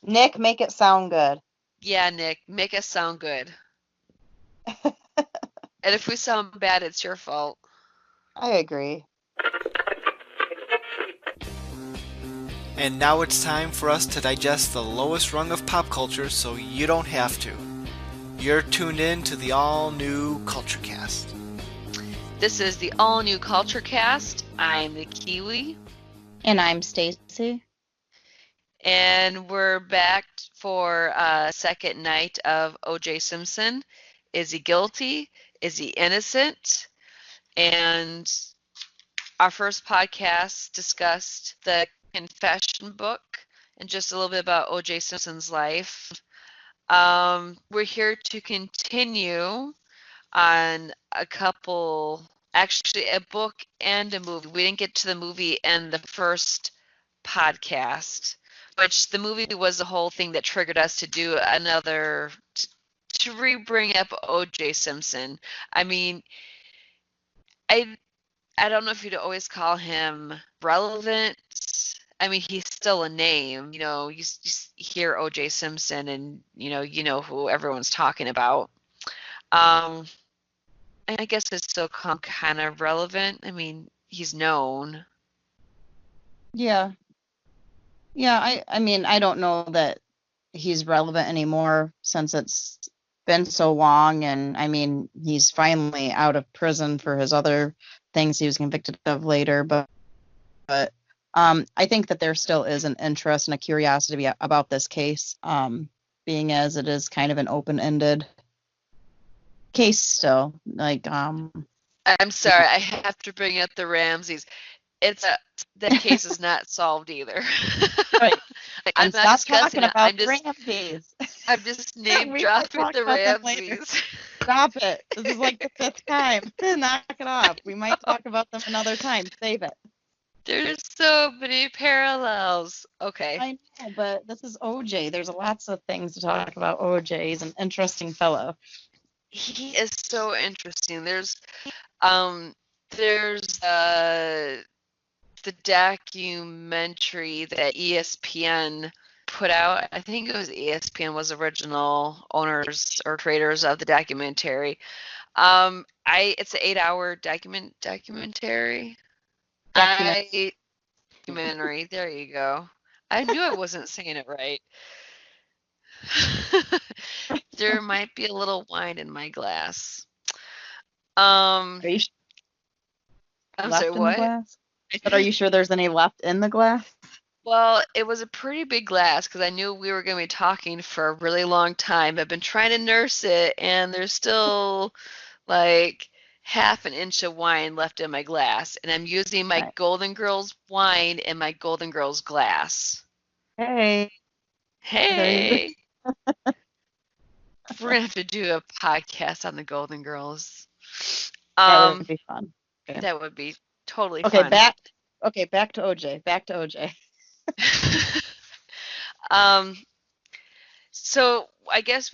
Nick, make it sound good. Yeah, Nick, make us sound good. And if we sound bad, it's your fault. I agree. And now it's time for us to digest the lowest rung of pop culture so you don't have to. You're tuned in to the all new Culture Cast. This is the all new Culture Cast. I'm the Kiwi, And I'm Stacey. and we're back for a second night of OJ Simpson. Is he guilty? Is he innocent? And our first podcast discussed the confession book and just a little bit about OJ Simpson's life. We're here to continue on a couple, actually, a book and a movie. We didn't get to the movie in the first podcast, which the movie was the whole thing that triggered us to do another, to re-bring up OJ Simpson. I mean, I I don't know if you'd always call him relevant. I mean, he's still a name. You hear O.J. Simpson, and you know who everyone's talking about. Um, I guess it's still kind of relevant. I mean, he's known. Yeah. Yeah, I mean, I don't know that he's relevant anymore since it's been so long, and I mean, he's finally out of prison for his other things he was convicted of later, but I think that there still is an interest and a curiosity about this case, being as it is kind of an open-ended case still. Like, I'm sorry, I have to bring up the Ramses. It's a That case is not solved either. right. I'm And not stop discussing talking it. about the Ramses. I'm just name We might dropping talk the about them later. Ramses. Stop it. This is like the fifth time. Knock it off. We might talk about them another time. Save it. There's so many parallels. Okay. I know, but this is OJ. There's lots of things to talk about. OJ. He's an interesting fellow. He is so interesting. Um there's the documentary that ESPN put out. I think it was ESPN was original owners or creators of the documentary. It's an 8 hour documentary. Document. I Documentary. There you go. I knew I wasn't saying it right. There might be a little wine in my glass. Um, Are you I'm sorry, left in the what? glass? I said, are you sure there's any left in the glass? Well, it was a pretty big glass because I knew we were going to be talking for a really long time. I've been trying to nurse it, and there's still like half an inch of wine left in my glass, and I'm using my Right. Golden Girls wine in my Golden Girls glass. Hey, there you go. Hey, we're gonna have to do a podcast on the Golden Girls. That would Um, be fun. Okay. that would be totally Okay, fun. back. Okay, back to OJ. Back to OJ. Um, so I guess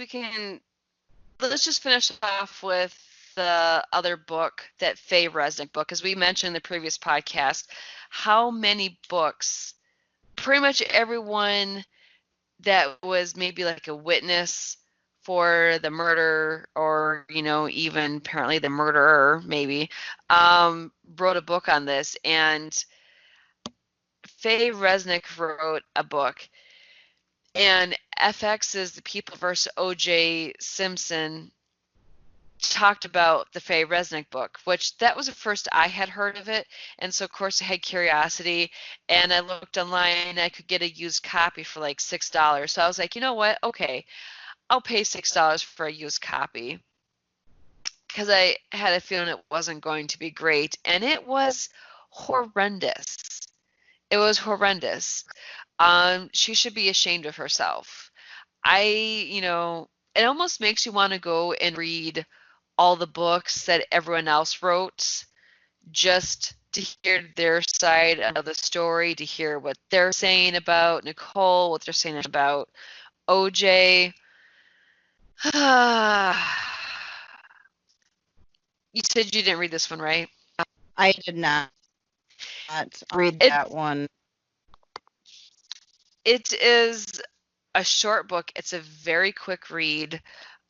let's just finish off with the other book, that Faye Resnick book, as we mentioned in the previous podcast. How many books? Pretty much everyone that was maybe like a witness for the murder, or even apparently the murderer, maybe, wrote a book on this. And Faye Resnick wrote a book, and FX's The People vs. OJ Simpson talked about the Faye Resnick book, which that was the first I had heard of it. And so, of course, I had curiosity, and I looked online and I could get a used copy for like $6. So I was like, you know what? Okay, I'll pay $6 for a used copy, because I had a feeling it wasn't going to be great. And it was horrendous. It was horrendous. She should be ashamed of herself. It almost makes you want to go and read all the books that everyone else wrote, just to hear their side of the story, to hear what they're saying about Nicole, what they're saying about OJ. You said you didn't read this one, right? I did not read It that one. it is. a short book. It's a very quick read.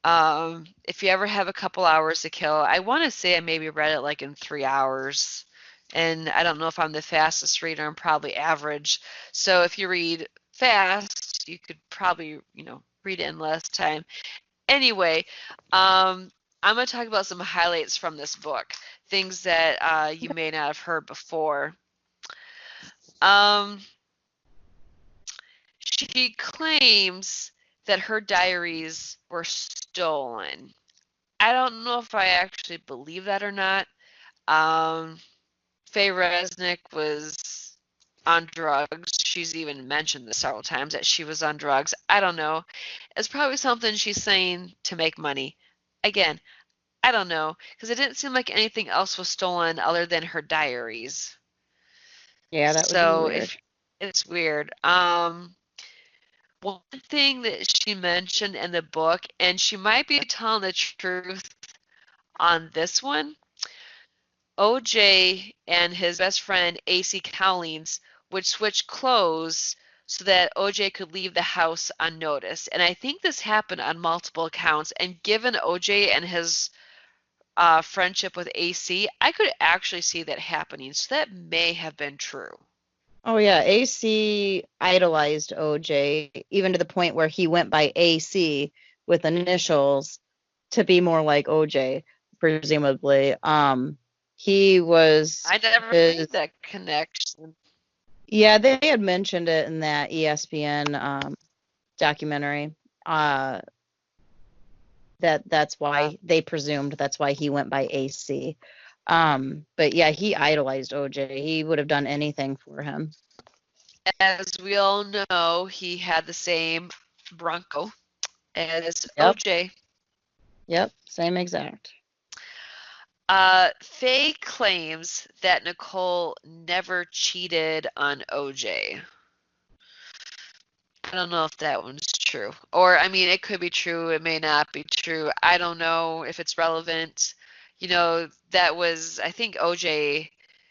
If you ever have a couple hours to kill, I want to say I maybe read it like in 3 hours. And I don't know if I'm the fastest reader. I'm probably average. So if you read fast, you could probably, read it in less time. Anyway, I'm going to talk about some highlights from this book, things that you may not have heard before. Um, she claims that her diaries were stolen. I don't know if I actually believe that or not. Um, Faye Resnick was on drugs. She's even mentioned this several times that she was on drugs. I don't know. It's probably something she's saying to make money. Again, I don't know, because it didn't seem like anything else was stolen other than her diaries. Yeah, that would be So weird. if it's weird. One thing that she mentioned in the book, and she might be telling the truth on this one, OJ and his best friend AC Cowlings would switch clothes so that OJ could leave the house unnoticed. And I think this happened on multiple accounts. And given OJ and his friendship with AC, I could actually see that happening. So that may have been true. Oh yeah, AC idolized OJ even to the point where he went by AC with initials to be more like OJ, presumably. He was I never his made that connection. Yeah, they had mentioned it in that ESPN documentary. Uh that's why they presumed that's why he went by AC. But yeah, he idolized OJ. He would have done anything for him. As we all know, he had the same Bronco as Yep. OJ. Yep, same exact. Faye claims that Nicole never cheated on OJ. I don't know if that one's true. Or, I mean, it could be true, it may not be true. I don't know if it's relevant. That was, I think OJ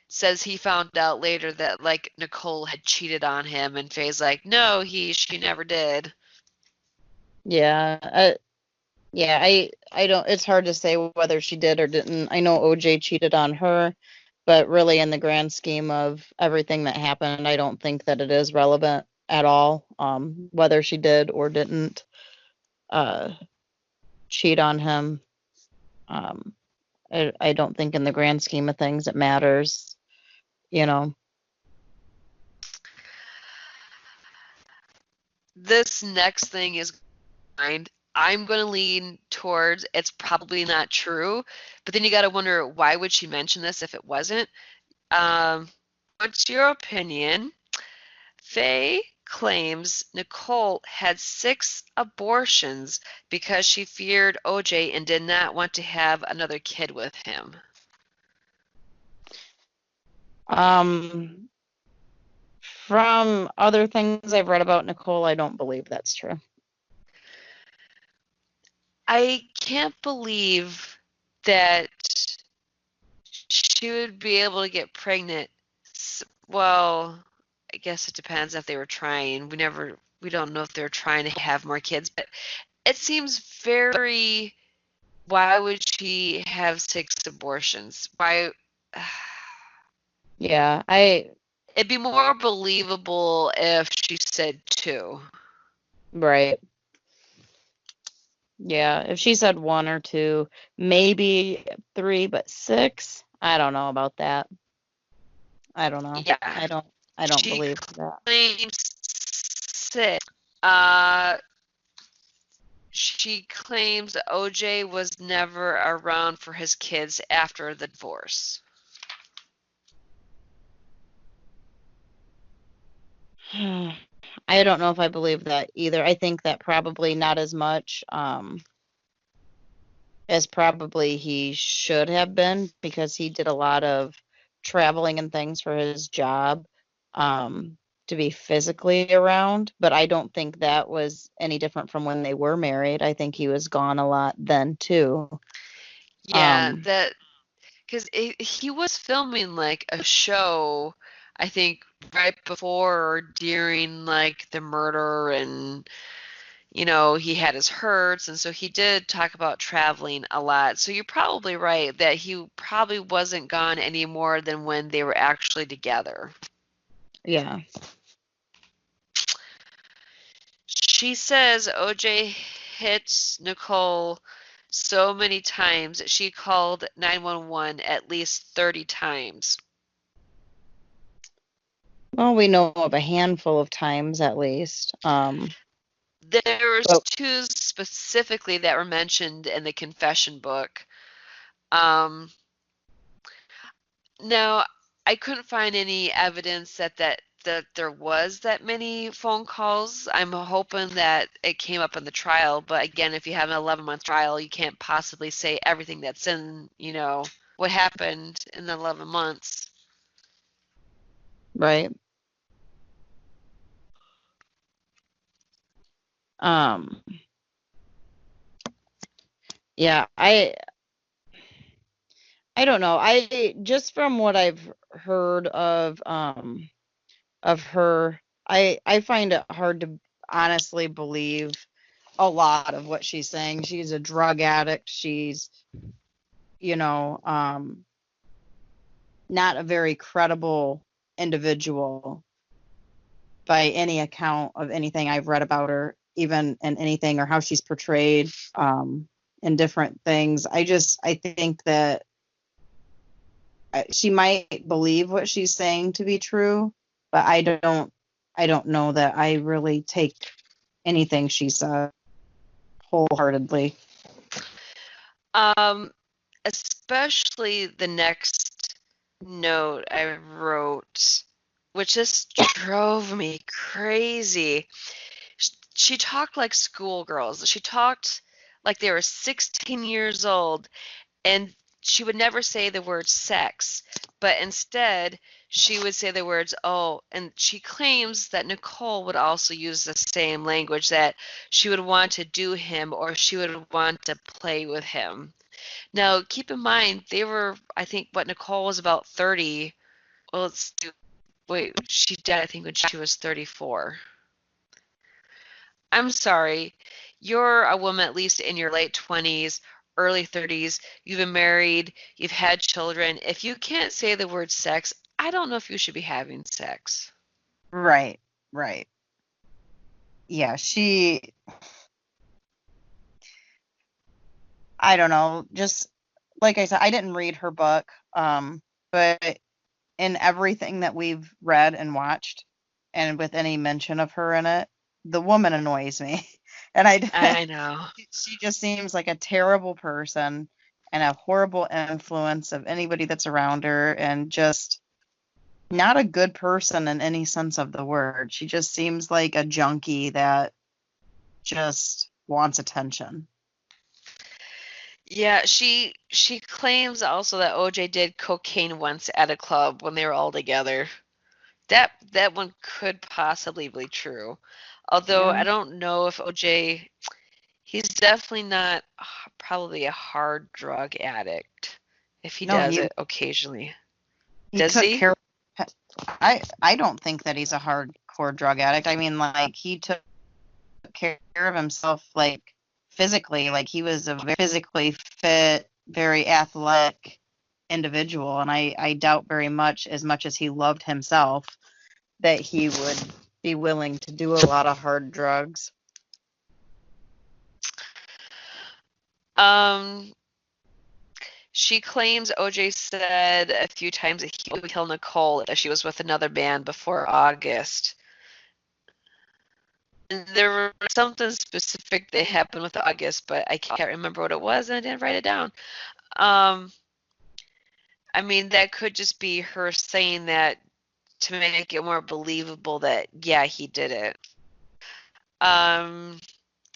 says he found out later that, like, Nicole had cheated on him, and Faye's like, no, she never did. Yeah, yeah, I don't. It's hard to say whether she did or didn't. I know OJ cheated on her, but really, in the grand scheme of everything that happened, I don't think that it is relevant at all. Whether she did or didn't uh, cheat on him. Um, I don't think in the grand scheme of things it matters. You know. This next thing is I'm going to lean towards it's probably not true, but then you got to wonder why would she mention this if it wasn't? What's your opinion? Faye claims Nicole had 6 abortions because she feared OJ and did not want to have another kid with him. Um, from other things I've read about Nicole, I don't believe that's true. I can't believe that she would be able to get pregnant. Well, I guess it depends if they were trying. We don't know if they're trying to have more kids, but it seems very, why would she have 6 abortions? Why? Yeah, It'd be more believable if she said 2. right. Yeah, if she said one or two, maybe three, but six, I don't know about that. I don't know. Yeah, I don't she believe that. claims 6. Uh, she claims that OJ was never around for his kids after the divorce. I don't know if I believe that either. I think that probably not as much as probably he should have been because he did a lot of traveling and things for his job um, to be physically around. But I don't think that was any different from when they were married. I think he was gone a lot then too. Yeah, Um, that because he was filming like a show, I think right before or during like the murder, and he had his hurts, and so he did talk about traveling a lot. So you're probably right that he probably wasn't gone any more than when they were actually together. Yeah. She says OJ hit Nicole so many times that she called 911 at least 30 times. Well, we know of a handful of times at least. There was But two specifically that were mentioned in the confession book. Um, Now, I couldn't find any evidence that there was that many phone calls. I'm hoping that it came up in the trial, but again, if you have an 11-month trial, you can't possibly say everything that's in, what happened in the 11 months. right. Um, yeah, I don't know. I just from what I've heard of her, I find it hard to honestly believe a lot of what she's saying. She's a drug addict. She's, you know, not a very credible individual by any account of anything I've read about her, even in anything or how she's portrayed in different things. I think that she might believe what she's saying to be true, but I don't know that I really take anything she said wholeheartedly. Especially the next note I wrote, which just drove me crazy. She talked like schoolgirls. She talked like they were 16 years old, and she would never say the word sex, but instead she would say the words oh, and she claims that Nicole would also use the same language, that she would want to do him or she would want to play with him. Now, keep in mind, I think, Nicole was about 30. Well, wait, she died, I think, when she was 34. I'm sorry. You're a woman at least in your late 20s, early 30s. You've been married, you've had children. If you can't say the word sex, I don't know if you should be having sex. Right, right. Yeah, I don't know, just like I said, I didn't read her book, but in everything that we've read and watched, and with any mention of her in it, the woman annoys me. And I know. she just seems like a terrible person and a horrible influence of anybody that's around her, and just not a good person in any sense of the word. She just seems like a junkie that just wants attention. Yeah, she claims also that OJ did cocaine once at a club when they were all together. That one could possibly be true. Although Yeah. I don't know if OJ, he's definitely not probably a hard drug addict if he No, does it occasionally. he Does took he? care. I don't think that he's a hardcore drug addict. I mean, like, he took care of himself, like, physically. Like, he was a very physically fit, very athletic individual, and I doubt very much as he loved himself, that he would be willing to do a lot of hard drugs. Um, she claims OJ said a few times that he would kill Nicole if she was with another man before August. And there was something specific that happened with August, but I can't remember what it was, and I didn't write it down. Um, I mean, that could just be her saying that to make it more believable that, yeah, he did it. Um,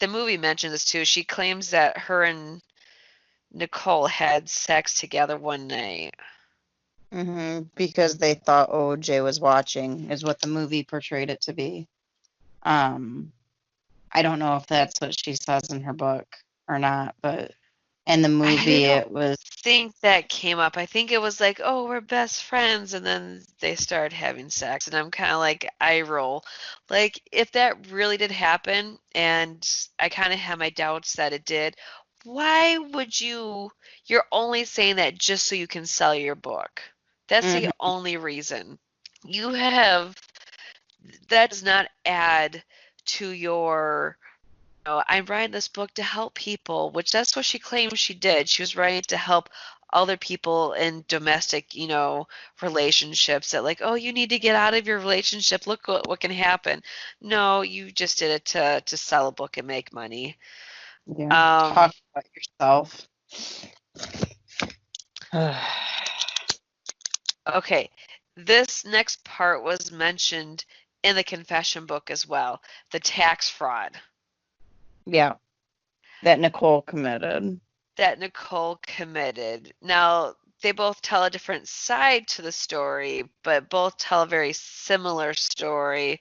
the movie mentions this too. She claims that her and Nicole had sex together one night. Because they thought OJ was watching, is what the movie portrayed it to be. Um, I don't know if that's what she says in her book or not, but And the I movie, don't it was, think that came up. I think it was like, oh, we're best friends, and then they started having sex, and I'm kind of like, eye roll. Like, if that really did happen, and I kind of have my doubts that it did, why would you? You're only saying that just so you can sell your book. That's the mhm, only reason. You have, that does not add to your I'm writing this book to help people, which that's what she claims she did. She was writing to help other people in domestic, relationships that like, oh, you need to get out of your relationship. Look what can happen. No, you just did it to sell a book and make money. yeah, Um, talk about yourself. okay. This next part was mentioned in the confession book as well, the tax fraud Yeah, that Nicole committed. that Nicole committed. Now, they both tell a different side to the story, but both tell a very similar story.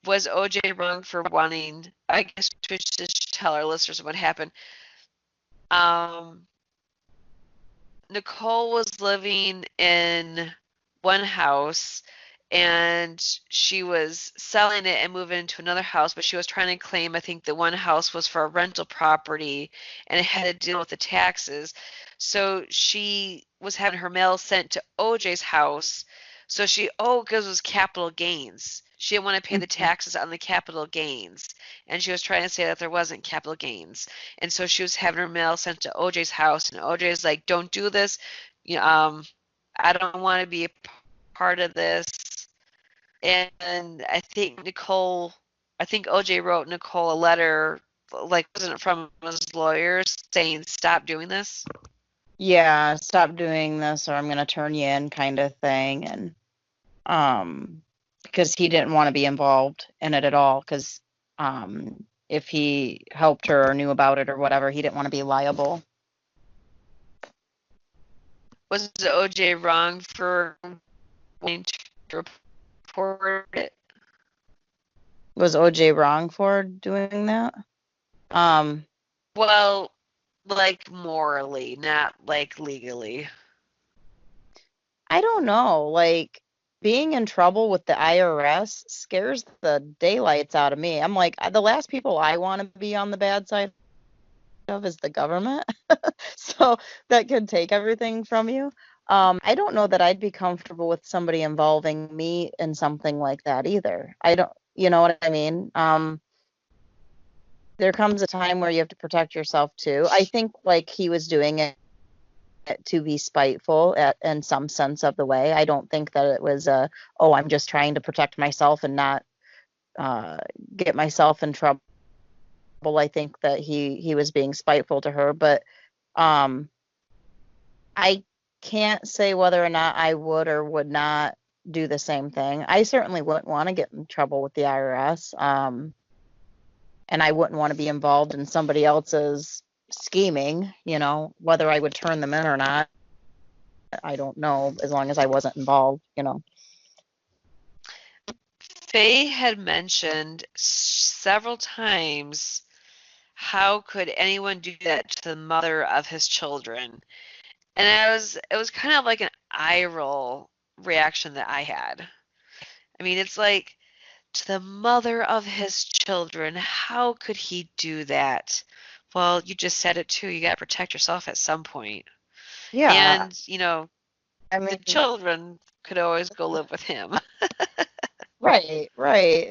Was OJ wrong for wanting, I guess we should just tell our listeners what happened. Um, Nicole was living in one house and she was selling it and moving into another house, but she was trying to claim, I think the one house was for a rental property and it had to deal with the taxes. So she was having her mail sent to OJ's house. So because it was capital gains. She didn't want to pay the Mhm. taxes on the capital gains. And she was trying to say that there wasn't capital gains. And so she was having her mail sent to OJ's house, and OJ's like, "Don't do this. You know, I don't want to be a part of this." And I think OJ wrote Nicole a letter, like, wasn't it from his lawyers saying, "Stop doing this"? Yeah, stop doing this or I'm gonna turn you in kind of thing. And because he didn't want to be involved in it at all, because if he helped her or knew about it or whatever, he didn't want to be liable. Was OJ wrong for wanting to report it? Was OJ wrong for doing that? Um, Well, like morally, not like legally. I don't know. Like, being in trouble with the IRS scares the daylights out of me. I'm like, the last people I want to be on the bad side of is the government. So that could take everything from you. I don't know that I'd be comfortable with somebody involving me in something like that either. I don't, you know what I mean? There comes a time where you have to protect yourself too. I think like he was doing it to be spiteful in some sense of the way. I don't think that it was oh, I'm just trying to protect myself and not uh, get myself in trouble. I think that he was being spiteful to her, but um, I can't say whether or not I would or would not do the same thing. I certainly wouldn't want to get in trouble with the IRS, and I wouldn't want to be involved in somebody else's scheming. Whether I would turn them in or not, I don't know, as long as I wasn't involved. Faye had mentioned several times, how could anyone do that to the mother of his children? And it was kind of like an eye roll reaction that I had. I mean, it's like, to the mother of his children, how could he do that? Well, you just said it too. You got to protect yourself at some point. Yeah, And, I the mean, children could always go live with him. right, right.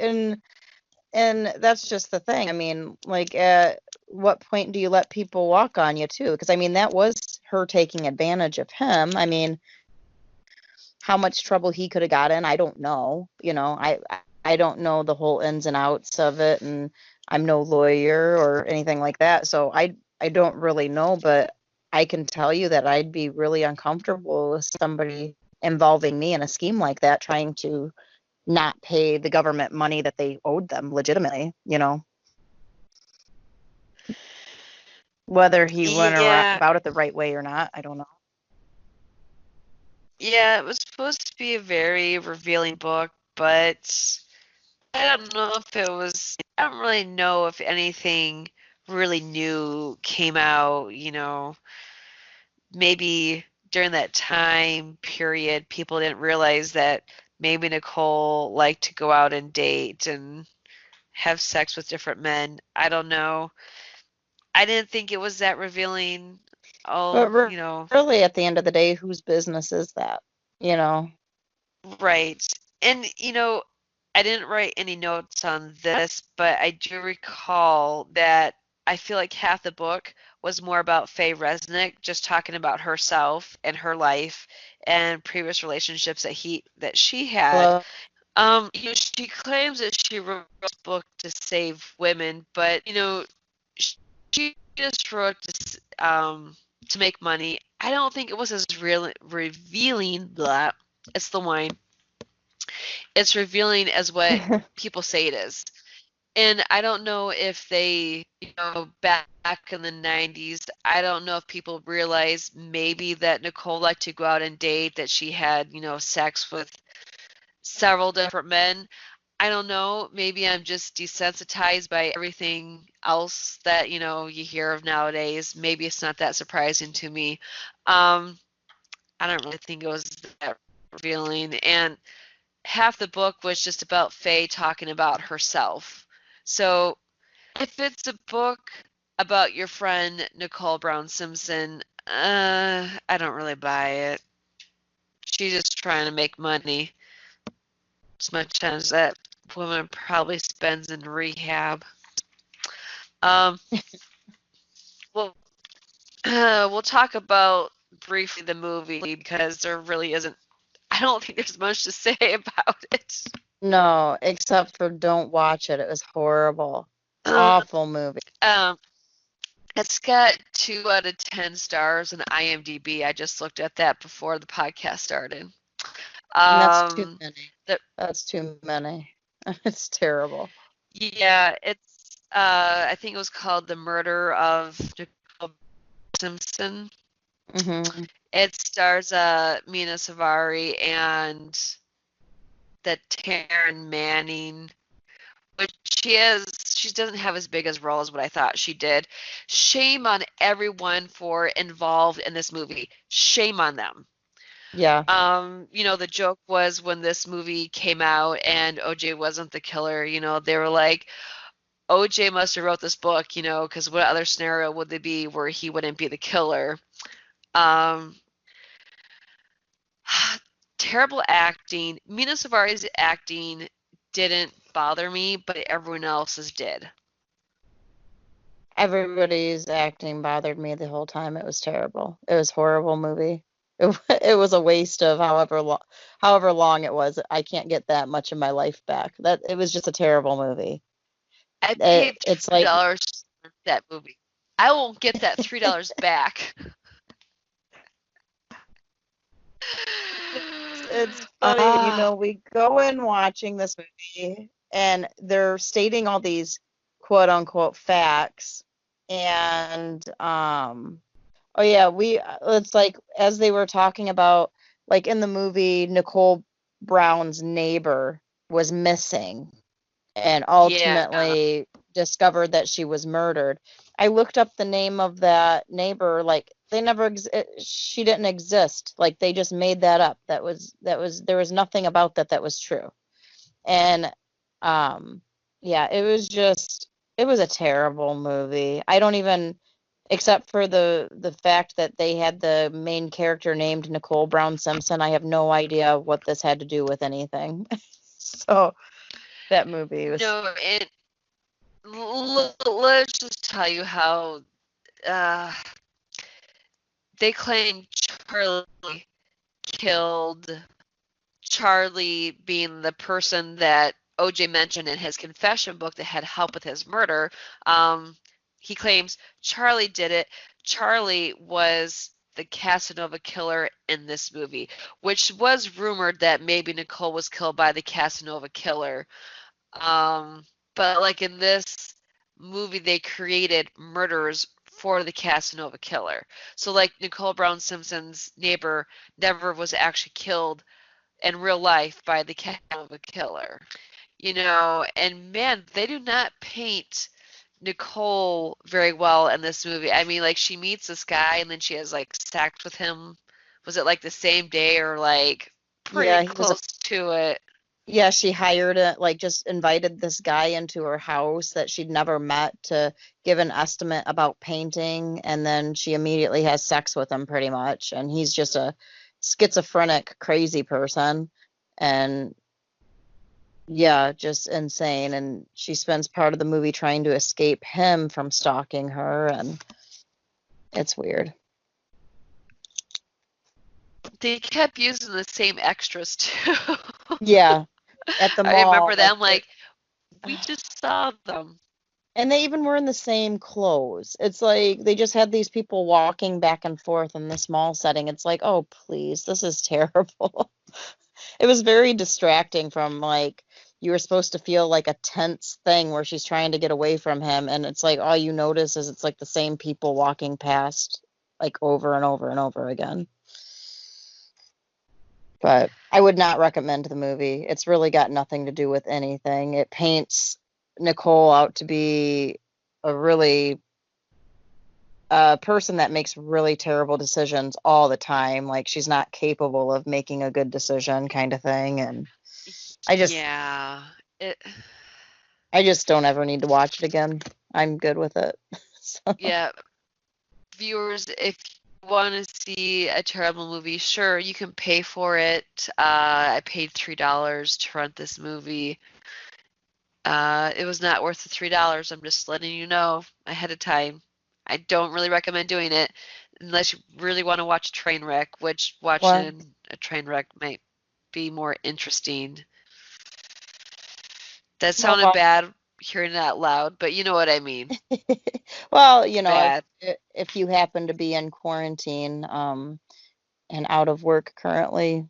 And that's just the thing. I mean, like, at what point do you let people walk on you too? Because I mean, that was her taking advantage of him. I mean, how much trouble he could have got in, I don't know. I don't know the whole ins and outs of it, and I'm no lawyer or anything like that, so I don't really know, but I can tell you that I'd be really uncomfortable with somebody involving me in a scheme like that, trying to not pay the government money that they owed them legitimately. Whether he went Yeah, about it the right way or not, I don't know. yeah, it was supposed to be a very revealing book, but I don't know if it was, I don't really know if anything really new came out, maybe during that time period, people didn't realize that maybe Nicole liked to go out and date and have sex with different men. I don't know. I didn't think it was that revealing. But Oh, really, at the end of the day, whose business is that? You know? right. And, I didn't write any notes on this, but I do recall that I feel like half the book was more about Faye Resnick, just talking about herself and her life and previous relationships that she had. Hello? She claims that she wrote this book to save women, but she just wrote to make money. I don't think it was as real revealing. Blah, it's the wine. It's revealing as what people say it is. And I don't know if they, back in the 90s, I don't know if people realized maybe that Nicole liked to go out and date, that she had, sex with several different men. I don't know. Maybe I'm just desensitized by everything else that, you hear of nowadays. Maybe it's not that surprising to me. Um, I don't really think it was that revealing. And half the book was just about Faye talking about herself. So if it's a book about your friend Nicole Brown Simpson, I don't really buy it. She's just trying to make money as much as that woman probably spends in rehab. Um, well, we'll talk about briefly the movie because there really isn't. I don't think there's much to say about it. No, except for don't watch it. It was horrible. Um, Awful movie. It's got 2 out of 10 stars on IMDb. I just looked at that before the podcast started. And that's too Um, many. the, That's too many. It's terrible. yeah, it's I think it was called The Murder of Nicole Simpson. Hmm. It stars Mina Savari and the Taryn Manning, which she doesn't have as big as role as what I thought she did. Shame on everyone for involved in this movie. Shame on them. Yeah. The joke was when this movie came out and OJ wasn't the killer, they were like, OJ must have wrote this book, because what other scenario would there be where he wouldn't be the killer? Um, Terrible acting. Mina Savari's acting didn't bother me, but everyone else's did. Everybody's acting bothered me the whole time. It was terrible. It was a horrible movie. It was a waste of however long it was. I can't get that much of my life back. That it was just a terrible movie. I paid It's three like dollars for that movie. I won't get that $3 back. it's funny, Ah, we go in watching this movie and they're stating all these quote unquote facts and oh yeah, it's like as they were talking about like in the movie Nicole Brown's neighbor was missing and yeah. ultimately discovered that she was murdered. I looked up the name of that neighbor, like they never she didn't exist. Like they just made that up. That was there was nothing about that was true. And um yeah, it was a terrible movie. I don't even except for the fact that they had the main character named Nicole Brown Simpson, I have no idea what this had to do with anything. So that movie was No, let's just tell you how uh, they claim Charlie killed Charlie being the person that OJ mentioned in his confession book that had help with his murder. He claims Charlie did it. Charlie was the Casanova killer in this movie, which was rumored that maybe Nicole was killed by the Casanova killer. But like in this movie, they created murderers for the Casanova killer. So like Nicole Brown Simpson's neighbor never was actually killed in real life by the Casanova killer. And man, they do not paint Nicole very well in this movie. I mean, like, she meets this guy and then she has like sex with him. Was it like the same day or like pretty Yeah, he was a close to it? yeah, she hired it, like just invited this guy into her house that she'd never met to give an estimate about painting, and then she immediately has sex with him pretty much, and he's just a schizophrenic, crazy person, and yeah, just insane. And she spends part of the movie trying to escape him from stalking her, and it's weird. They kept using the same extras too. Yeah, at the I mall, remember like them like we just saw them. and they even were in the same clothes. It's like they just had these people walking back and forth in this mall setting. It's like, oh, please, this is terrible. It was very distracting from like you were supposed to feel like a tense thing where she's trying to get away from him, and it's like all you notice is it's like the same people walking past like over and over and over again. But I would not recommend the movie. It's really got nothing to do with anything. It paints Nicole out to be a really person that makes really terrible decisions all the time. Like she's not capable of making a good decision, kind of thing. And I just, Yeah. It I just don't ever need to watch it again. I'm good with it. So, yeah, viewers, if you want to see a terrible movie, sure, you can pay for it. I paid $3 to rent this movie. It was not worth the $3. I'm just letting you know ahead of time. I don't really recommend doing it unless you really want to watch a train wreck, which well, watching a train wreck might be more interesting. That sounded well, bad hearing it out loud, but you know what I mean. well, Bad. if you happen to be in quarantine, and out of work currently,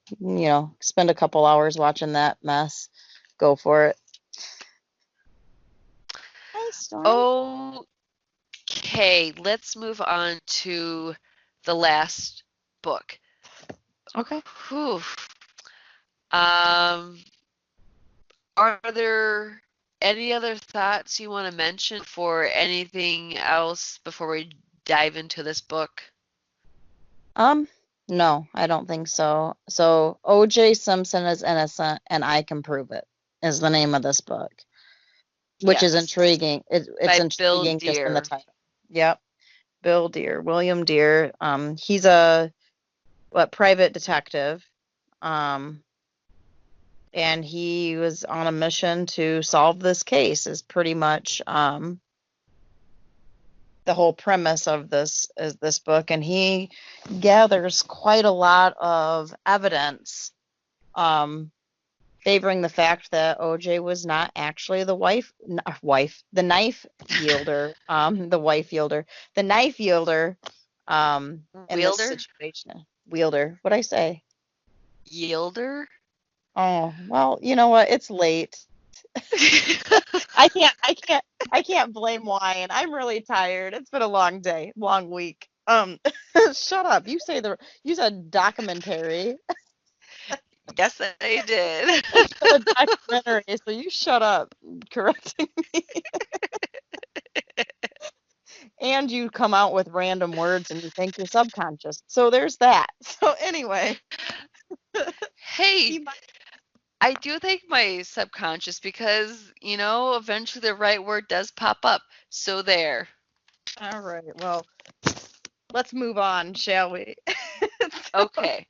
spend a couple hours watching that mess. Go for it. Hi, Storm. Okay, let's move on to the last book. Okay. Whew. Um, are there any other thoughts you want to mention for anything else before we dive into this book? Um, no, I don't think so. So, OJ Simpson is innocent and I can prove it is the name of this book, which is Yes, intriguing. It's by Bill intriguing just in the Deere. title. Yep. Bill Deere, William Deere. He's a private detective. Um, and he was on a mission to solve this case is pretty much the whole premise of this book, and he gathers quite a lot of evidence um, favoring the fact that OJ was not actually the knife yielder, the knife yielder in this Wielder? situation. Wielder, what'd I say? Yielder? Oh, well, you know what? It's late. I can't blame wine. I'm really tired. It's been a long day, long week. Shut up. You said documentary. Yes, I did. A documentary, so you shut up correcting me. And you come out with random words and you think you're subconscious. So there's that. So anyway, Hey, he might, I do think my subconscious because, eventually the right word does pop up. So there. all right. Well, let's move on, shall we? Okay.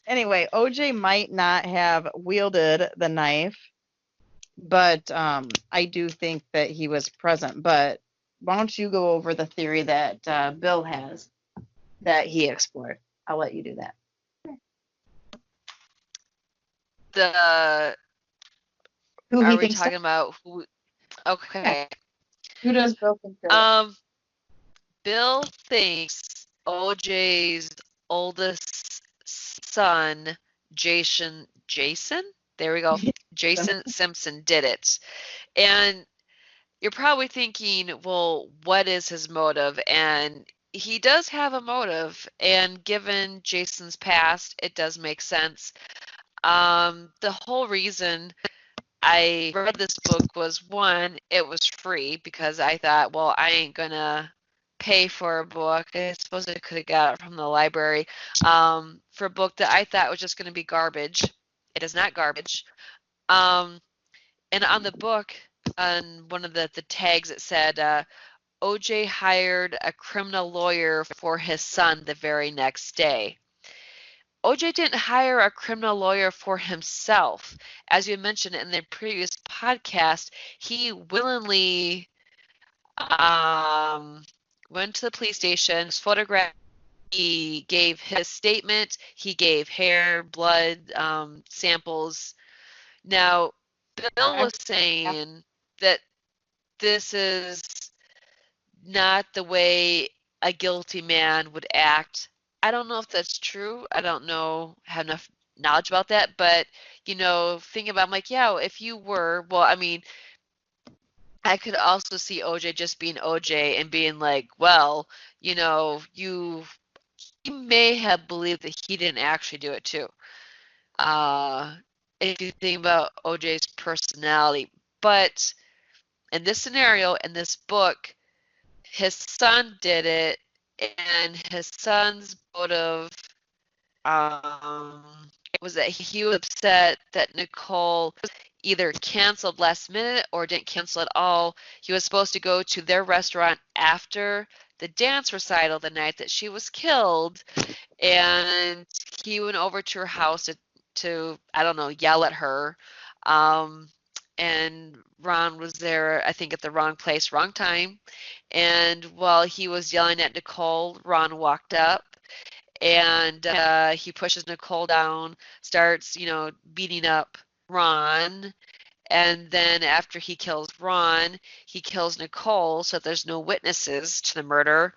Anyway, OJ might not have wielded the knife, but I do think that he was present. But why don't you go over the theory that Bill has that he explored? I'll let you do that. The Who Are he we thinks talking about who? Yeah. Okay. Who does Bill think did it? Um, Bill thinks OJ's oldest son, Jason, there we go. Jason Simpson did it. And you're probably thinking, well, what is his motive? And he does have a motive, and given Jason's past, it does make sense. The whole reason I read this book was, one, it was free because I thought, well, I ain't gonna pay for a book. I suppose I could have got it from the library for a book that I thought was just going to be garbage. It is not garbage. And on the book, on one of the tags, it said, OJ hired a criminal lawyer for his son the very next day. OJ didn't hire a criminal lawyer for himself. As you mentioned in the previous podcast, he willingly went to the police station, photographed, he gave his statement, he gave hair, blood samples. Now, Bill was saying that this is not the way a guilty man would act. I don't know if that's true. I don't know, have enough knowledge about that, but thinking about, I'm like, yeah, if you were, well, I mean, I could also see OJ just being OJ and being like, well, you may have believed that he didn't actually do it too. If you think about OJ's personality, but in this scenario, in this book, his son did it, and his son's motive was that he was upset that Nicole either canceled last minute or didn't cancel at all. He was supposed to go to their restaurant after the dance recital the night that she was killed, and he went over to her house to I don't know, yell at her. And Ron was there, I think, at the wrong place, wrong time. And while he was yelling at Nicole, Ron walked up and he pushes Nicole down, starts, beating up Ron. And then after he kills Ron, he kills Nicole so that there's no witnesses to the murder.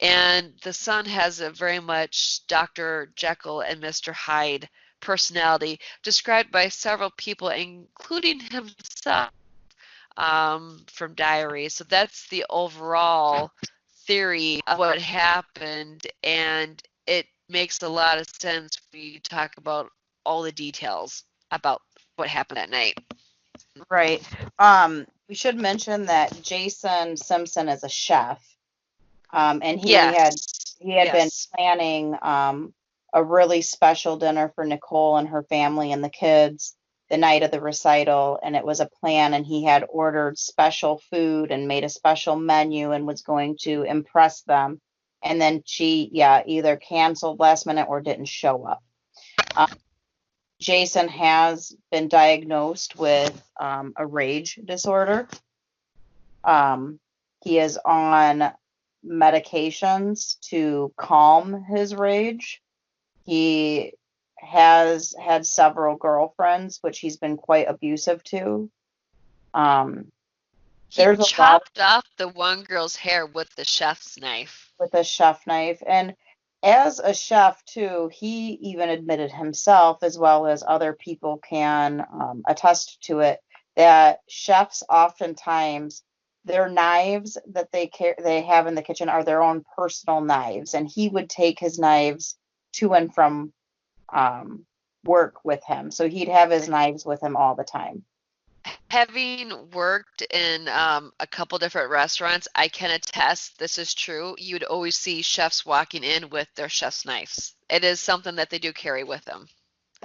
And the son has a very much Dr. Jekyll and Mr. Hyde personality, described by several people, including himself, from diaries. So that's the overall theory of what happened, and it makes a lot of sense when you talk about all the details about what happened that night. Right. We should mention that Jason Simpson is a chef, and he had been planning a really special dinner for Nicole and her family and the kids the night of the recital, and it was a plan, and he had ordered special food and made a special menu and was going to impress them. And then she, either canceled last minute or didn't show up. Jason has been diagnosed with a rage disorder. He is on medications to calm his rage. He has had several girlfriends, which he's been quite abusive to. He chopped off the one girl's hair with the chef's knife. With a chef knife. And as a chef, too, he even admitted himself, as well as other people can attest to it, that chefs oftentimes, their knives that they have in the kitchen are their own personal knives. And he would take his knives to and from work with him. So he'd have his knives with him all the time. Having worked in a couple different restaurants, I can attest this is true. You'd always see chefs walking in with their chef's knives. It is something that they do carry with them.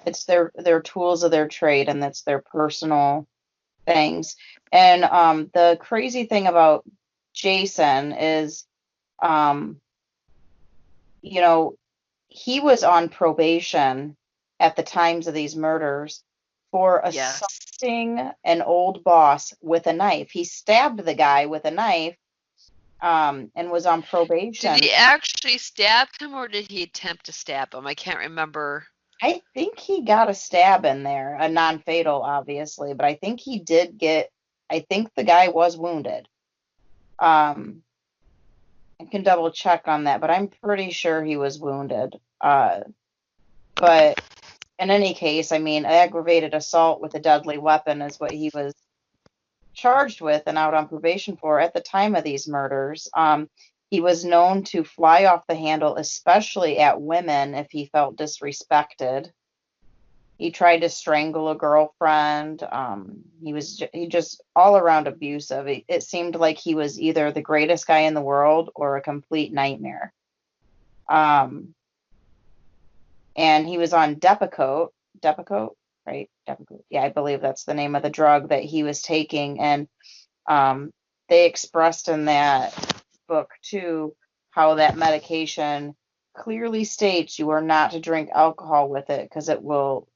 It's their tools of their trade, and that's their personal things. And the crazy thing about Jason is, he was on probation at the times of these murders for assaulting an old boss with a knife. He stabbed the guy with a knife and was on probation. Did he actually stab him, or did he attempt to stab him? I can't remember. I think he got a stab in there, a non-fatal, obviously, but I think he did I think the guy was wounded. I can double check on that, but I'm pretty sure he was wounded. But in any case, I mean, aggravated assault with a deadly weapon is what he was charged with and out on probation for at the time of these murders. He was known to fly off the handle, especially at women, if he felt disrespected. He tried to strangle a girlfriend. He just all around abusive. It seemed like he was either the greatest guy in the world or a complete nightmare. Um, and he was on Depakote, right? Depakote. Yeah, I believe that's the name of the drug that he was taking. And they expressed in that book too how that medication clearly states you are not to drink alcohol with it because it will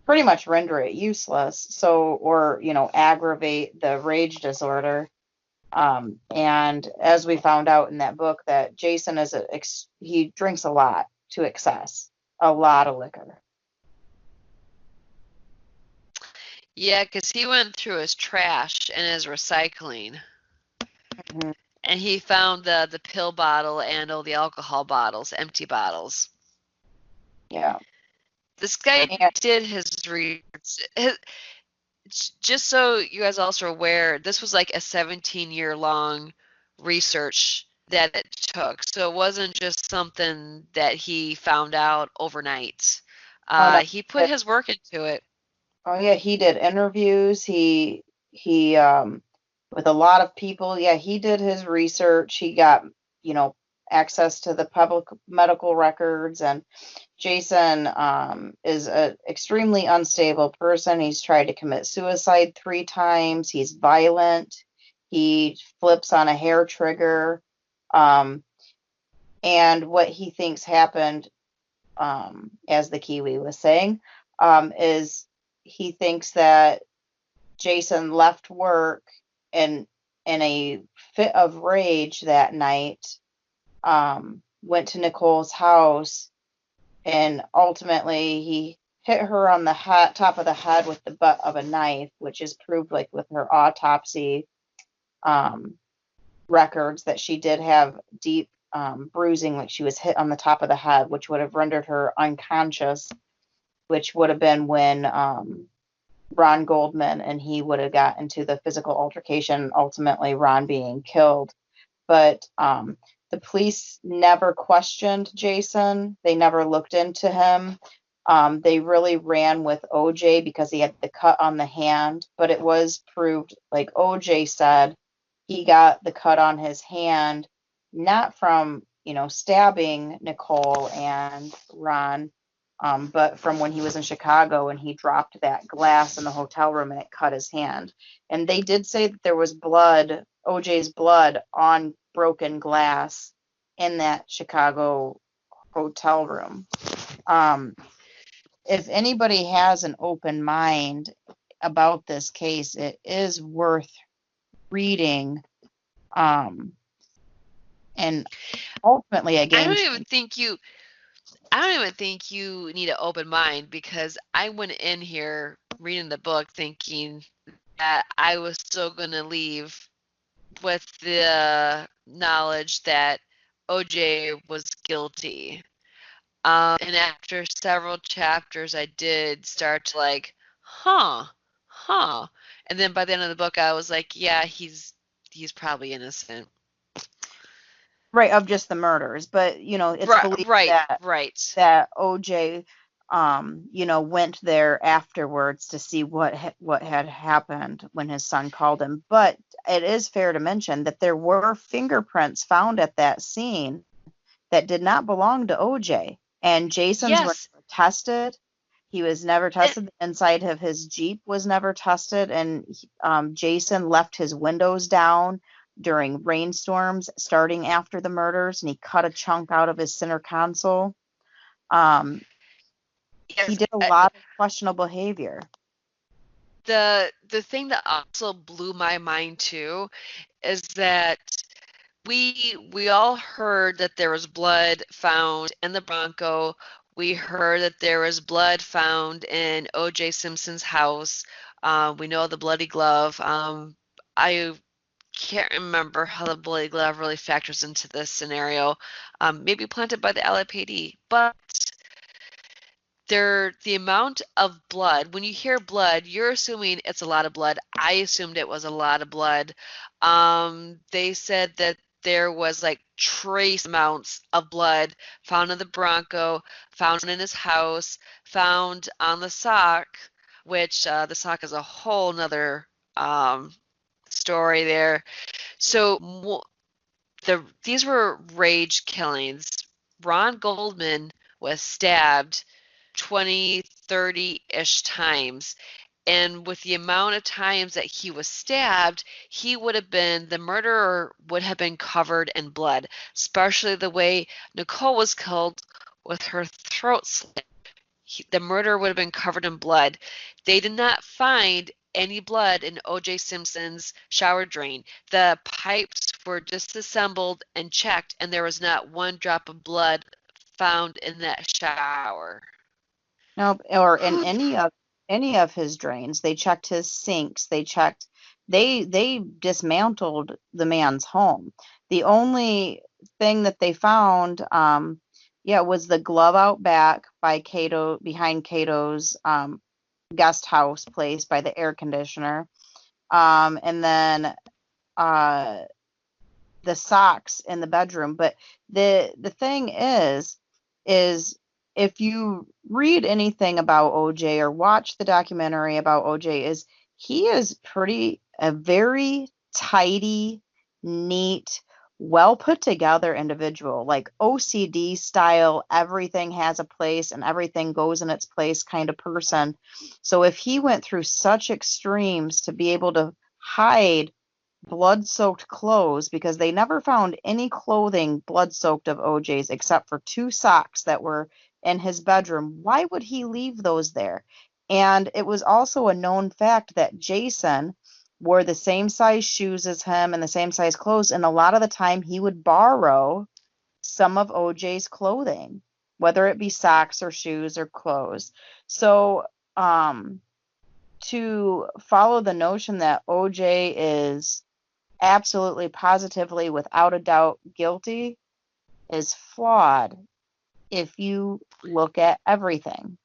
pretty much render it useless. So, or, aggravate the rage disorder. And as we found out in that book, that Jason he drinks a lot to excess, a lot of liquor. Yeah, because he went through his trash and his recycling, Mhm. and he found the pill bottle and all the alcohol bottles, empty bottles. Yeah. This guy And, did his research. Just so you guys also are aware, this was like a 17-year-long research that it took. So it wasn't just something that he found out overnight. oh no, He put his work into it. oh yeah, he did interviews. He with a lot of people. Yeah, he did his research. He got, access to the public medical records. And Jason is an extremely unstable person. He's tried to commit suicide 3 times. He's violent. He flips on a hair trigger. Um, and what he thinks happened, as the Kiwi was saying, is he thinks that Jason left work and in a fit of rage that night, went to Nicole's house, and ultimately he hit her on the top of the head with the butt of a knife, which is proved like with her autopsy um, records that she did have deep bruising, like she was hit on the top of the head, which would have rendered her unconscious, which would have been when Ron Goldman and he would have got into the physical altercation, ultimately Ron being killed. But the police never questioned Jason. They never looked into him. They really ran with OJ because he had the cut on the hand, but it was proved, like OJ said, he got the cut on his hand not from, stabbing Nicole and Ron, but from when he was in Chicago and he dropped that glass in the hotel room and it cut his hand. And they did say that there was blood, OJ's blood, on broken glass in that Chicago hotel room. If anybody has an open mind about this case, it is worth reading. And ultimately a I game don't changer. even think you I don't even think you need an open mind, because I went in here reading the book thinking that I was still going to leave with the knowledge that OJ was guilty. And after several chapters, I did start to like, huh. And then by the end of the book, I was like, yeah, he's probably innocent. Right, of just the murders. But, it's believed that Right. OJ, went there afterwards to see what had happened when his son called him. But it is fair to mention that there were fingerprints found at that scene that did not belong to OJ. And Jason's were Yes. never tested. He was never It, tested. The inside of his Jeep was never tested. And Jason left his windows down during rainstorms starting after the murders, and he cut a chunk out of his center console. Um, he yes. did a lot of questionable behavior. The thing that also blew my mind too is that we all heard that there was blood found in the Bronco. We heard that there was blood found in OJ Simpson's house. We know the bloody glove. I can't remember how the bloody glove really factors into this scenario. Maybe planted by the LAPD, but the amount of blood, when you hear blood, you're assuming it's a lot of blood. I assumed it was a lot of blood. They said that there was like trace amounts of blood found in the Bronco, found in his house, found on the sock, which the sock is a whole nother story there. So these were rage killings. Ron Goldman was stabbed 20, 30-ish times. And with the amount of times that he was stabbed, the murderer would have been covered in blood, especially the way Nicole was killed with her throat slit. The murderer would have been covered in blood. They did not find any blood in OJ Simpson's shower drain. The pipes were disassembled and checked, and there was not one drop of blood found in that shower. No, or in any of his drains. They checked his sinks. They dismantled the man's home. The only thing that they found, was the glove out back behind Cato's guest house place by the air conditioner. And then the socks in the bedroom. But the thing is if you read anything about OJ or watch the documentary about OJ, he is a very tidy, neat, well put together individual, like OCD style, everything has a place and everything goes in its place kind of person. So if he went through such extremes to be able to hide blood-soaked clothes, because they never found any clothing blood-soaked of OJ's except for 2 socks that were in his bedroom, why would he leave those there? And it was also a known fact that Jason wore the same size shoes as him and the same size clothes, and a lot of the time he would borrow some of OJ's clothing, whether it be socks or shoes or clothes. So to follow the notion that OJ is absolutely, positively, without a doubt guilty is flawed if you look at everything.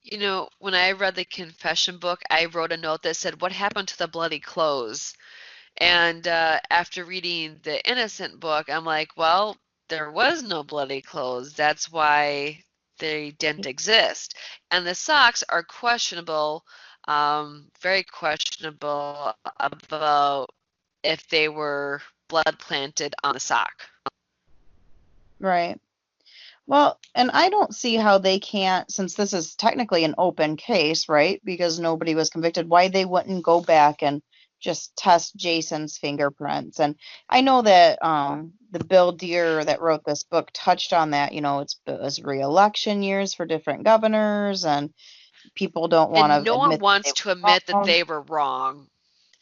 You know, when I read the confession book, I wrote a note that said, "What happened to the bloody clothes?" And after reading the Innocent book, I'm like, well, there was no bloody clothes. That's why they didn't exist. And the socks are questionable, very questionable about if they were blood planted on the sock. Right. Well, and I don't see how they can't, since this is technically an open case, right? Because nobody was convicted, why they wouldn't go back and just test Jason's fingerprints. And I know that the Bill Deere that wrote this book touched on that. You know, it was re-election years for different governors, and people don't want And to no one admit that wants they to were admit that wrong. they were wrong,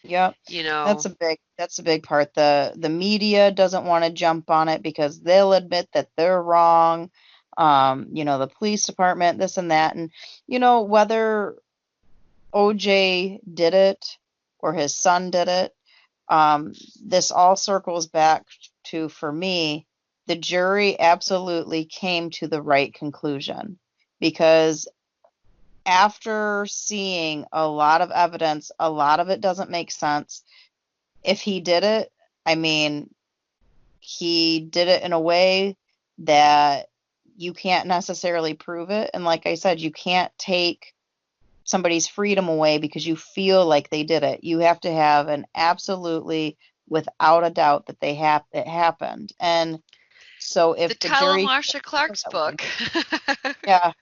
Yep. you know. That's a big part. The media doesn't want to jump on it because they'll admit that they're wrong. The police department, this and that. And, whether OJ did it or his son did it, this all circles back to, for me, the jury absolutely came to the right conclusion, because after seeing a lot of evidence, a lot of it doesn't make sense. If he did it, I mean, he did it in a way that you can't necessarily prove it. And like I said, you can't take somebody's freedom away because you feel like they did it. You have to have an absolutely, without a doubt, that it happened. And so The if the title of jury, Marcia Clark's book. yeah.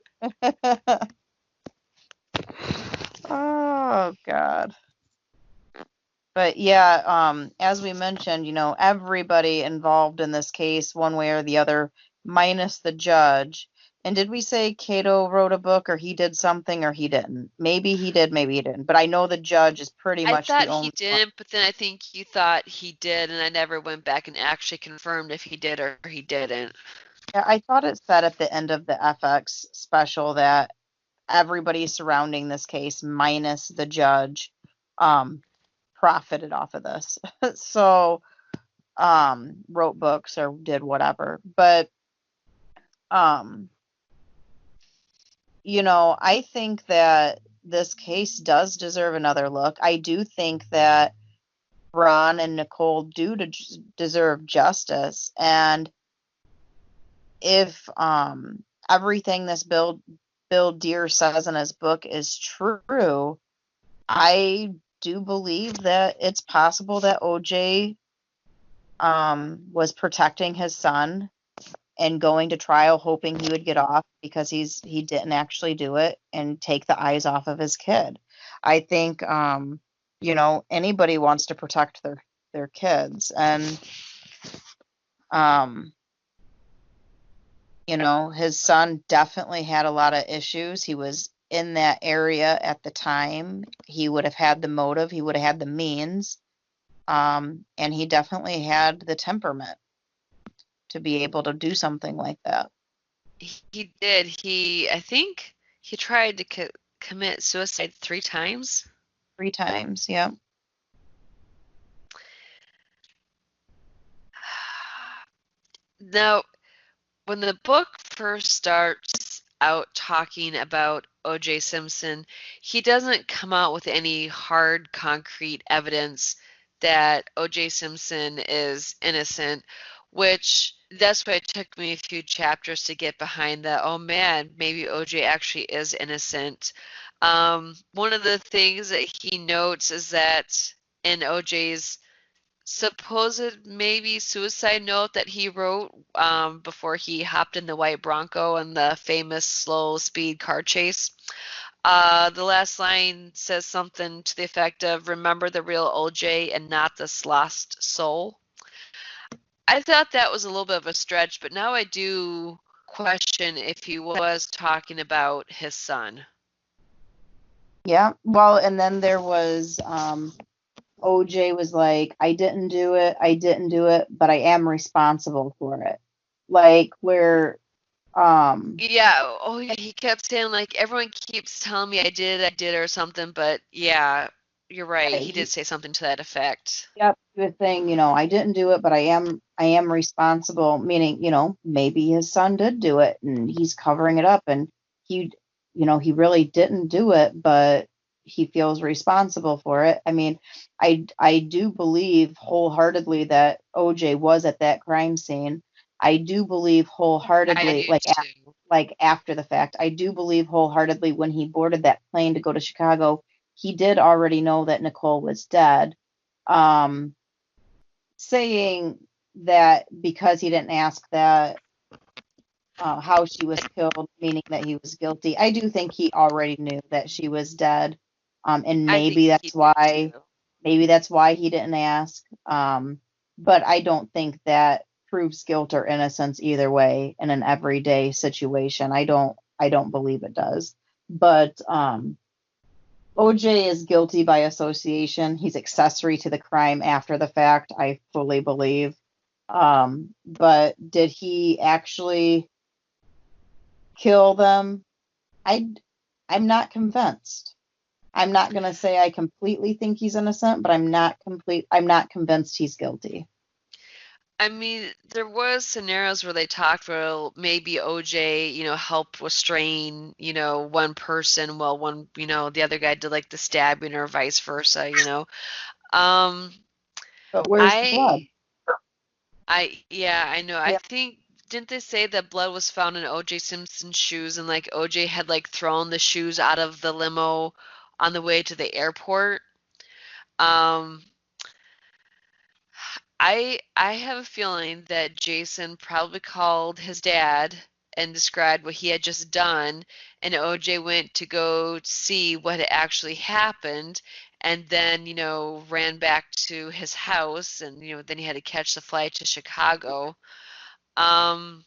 Oh God. But yeah, as we mentioned, everybody involved in this case, one way or the other, minus the judge. And did we say Cato wrote a book, or he did something, or he didn't? Maybe he did, maybe he didn't. But I know the judge is pretty I much the thought he only one. didn't, but then I think you thought he did, and I never went back and actually confirmed if he did or he didn't. Yeah, I thought it said at the end of the FX special that everybody surrounding this case, minus the judge, um, profited off of this. So, wrote books or did whatever. But, um, I think that this case does deserve another look. I do think that Ron and Nicole do deserve justice. And if everything this Bill Deere says in his book is true, I do believe that it's possible that OJ was protecting his son and going to trial hoping he would get off because he didn't actually do it and take the eyes off of his kid. I think anybody wants to protect their kids, and um his son definitely had a lot of issues. He was in that area at the time. He would have had the motive, he would have had the means, and he definitely had the temperament to be able to do something like that. He did. I think he tried to commit suicide 3 times. 3 times, yeah. Now, when the book first starts out talking about OJ Simpson, he doesn't come out with any hard, concrete evidence that OJ Simpson is innocent, which that's why it took me a few chapters to get behind that. Oh man, maybe OJ actually is innocent. One of the things that he notes is that in OJ's supposed maybe suicide note that he wrote before he hopped in the white Bronco in the famous slow speed car chase. The last line says something to the effect of, "Remember the real OJ and not this lost soul." I thought that was a little bit of a stretch, but now I do question if he was talking about his son. Yeah, well, and then there was OJ was like, I didn't do it, but I am responsible for it. Like where Yeah, oh yeah, he kept saying like everyone keeps telling me I did or something, but yeah, you're right. He did say something to that effect. yep, good thing, I didn't do it, but I am responsible, meaning, maybe his son did do it and he's covering it up, and he he really didn't do it, but he feels responsible for it. I mean, I do believe wholeheartedly that OJ was at that crime scene. I do believe I wholeheartedly, do too. like after the fact, I do believe wholeheartedly when he boarded that plane to go to Chicago, he did already know that Nicole was dead. Um, saying that because he didn't ask that how she was killed, meaning that he was guilty. I do think he already knew that she was dead, and I think he did too. maybe that's why he didn't ask. But I don't think that proves guilt or innocence either way in an everyday situation. I don't believe it does. But OJ is guilty by association. He's accessory to the crime after the fact, I fully believe. But did he actually kill them? I'm not convinced. I'm not going to say I completely think he's innocent, but I'm not convinced he's guilty. I mean, there was scenarios where they talked where maybe OJ, helped restrain, one person while the other guy did like the stabbing or vice versa. Um, But where's the blood? I yeah, I know. I Yeah. think didn't they say that blood was found in OJ Simpson's shoes and like OJ had like thrown the shoes out of the limo on the way to the airport? Um, I have a feeling that Jason probably called his dad and described what he had just done, and OJ went to go see what had actually happened, and then, ran back to his house, and, then he had to catch the flight to Chicago. Um,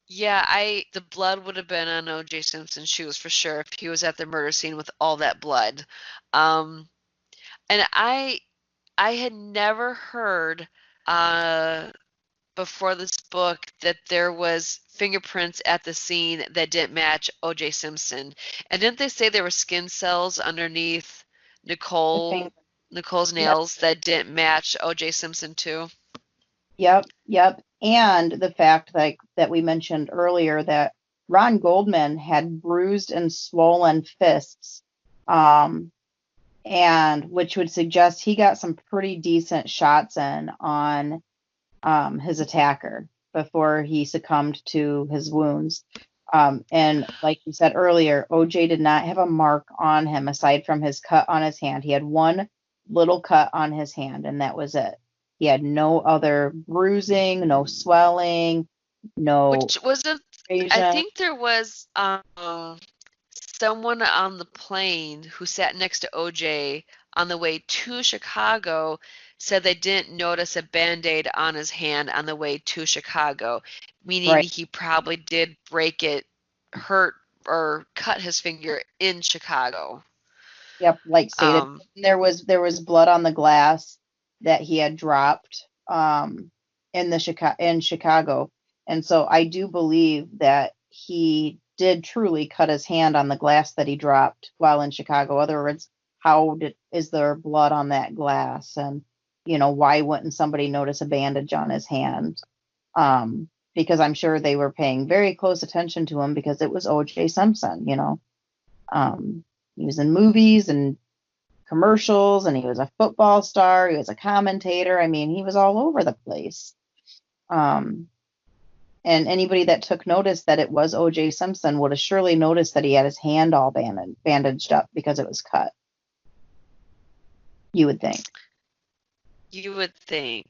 yeah, the blood would have been on OJ Simpson's shoes for sure if he was at the murder scene with all that blood. Um, and I had never heard before this book that there was fingerprints at the scene that didn't match OJ Simpson. And didn't they say there were skin cells underneath The thing. Nicole's Yep. nails that didn't match OJ Simpson too? Yep. And the fact that we mentioned earlier that Ron Goldman had bruised and swollen fists, um, and which would suggest he got some pretty decent shots in on his attacker before he succumbed to his wounds. And like you said earlier, OJ did not have a mark on him aside from his cut on his hand. He had one little cut on his hand, and that was it. He had no other bruising, no swelling, no Which wasn't, I abrasion. think there was someone on the plane who sat next to OJ on the way to Chicago said they didn't notice a band-aid on his hand on the way to Chicago, meaning Right. he probably did break it, hurt, or cut his finger in Chicago. Yep, like stated. Um, There was blood on the glass that he had dropped in Chicago. And so I do believe that he did truly cut his hand on the glass that he dropped while in Chicago. Other words, is there blood on that glass? And why wouldn't somebody notice a bandage on his hand? Because I'm sure they were paying very close attention to him because it was OJ Simpson. Um, he was in movies and commercials, and he was a football star. He was a commentator. I mean, he was all over the place. Um, and anybody that took notice that it was OJ Simpson would have surely noticed that he had his hand all bandaged up because it was cut. You would think. you would think.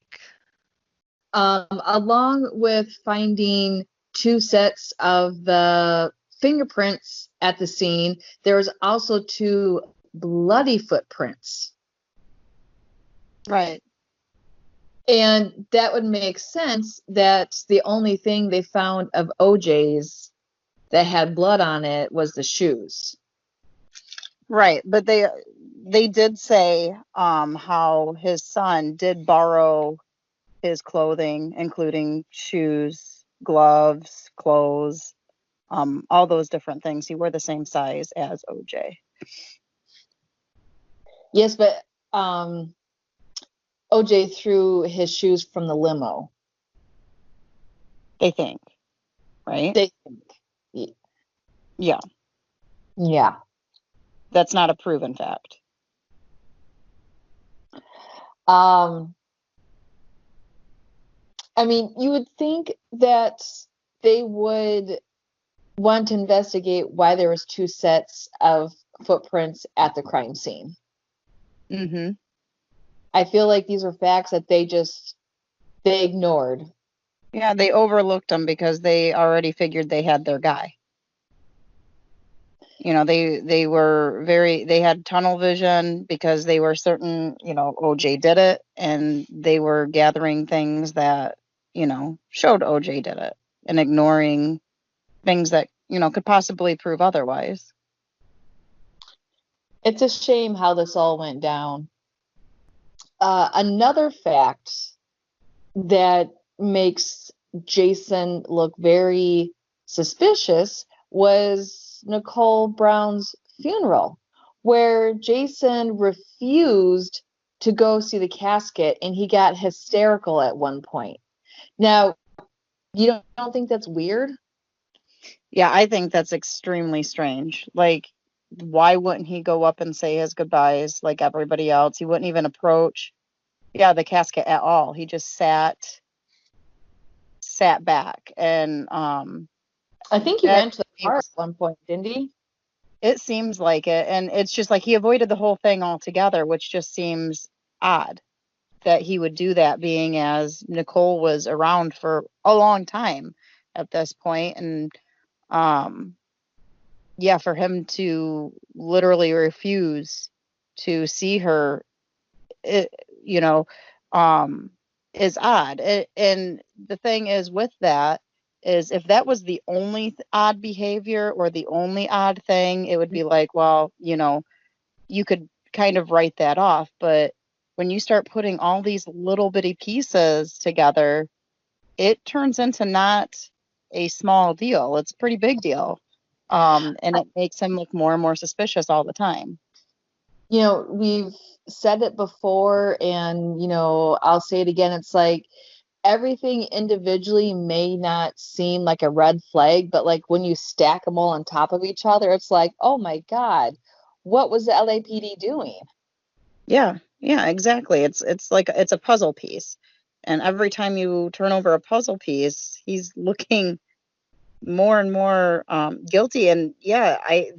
Along with finding 2 sets of the fingerprints at the scene, there was also 2 bloody footprints. Right. And that would make sense that the only thing they found of OJ's that had blood on it was the shoes. Right, but they did say how his son did borrow his clothing, including shoes, gloves, clothes, all those different things. He wore the same size as OJ. Yes, but OJ threw his shoes from the limo. They think, right? They think. Yeah, Yeah. that's not a proven fact. I mean, you would think that they would want to investigate why there was 2 sets of footprints at the crime scene. Mm-hmm. I feel like these were facts that they ignored. Yeah, they overlooked them because they already figured they had their guy. They had tunnel vision because they were certain, OJ did it, and they were gathering things that, showed OJ did it and ignoring things that, could possibly prove otherwise. It's a shame how this all went down. Another fact that makes Jason look very suspicious was Nicole Brown's funeral, where Jason refused to go see the casket and he got hysterical at one point. Now, you don't think that's weird? Yeah, I think that's extremely strange. Like, why wouldn't he go up and say his goodbyes like everybody else? He wouldn't even approach, the casket at all. He just sat back, and I think he ran to the car at one point, didn't he? It seems like it, and it's just like he avoided the whole thing altogether, which just seems odd that he would do that, being as Nicole was around for a long time at this point, and for him to literally refuse to see her, is odd. And the thing is with that is if that was the only odd behavior or the only odd thing, it would be like, well, you could kind of write that off. But when you start putting all these little bitty pieces together, it turns into not a small deal. It's a pretty big deal. And it makes him look more and more suspicious all the time. We've said it before, and, I'll say it again. It's like everything individually may not seem like a red flag, but like when you stack them all on top of each other, it's like, oh my God, what was the LAPD doing? Yeah, yeah, exactly. It's like it's a puzzle piece. And every time you turn over a puzzle piece, he's looking more and more guilty. And yeah, I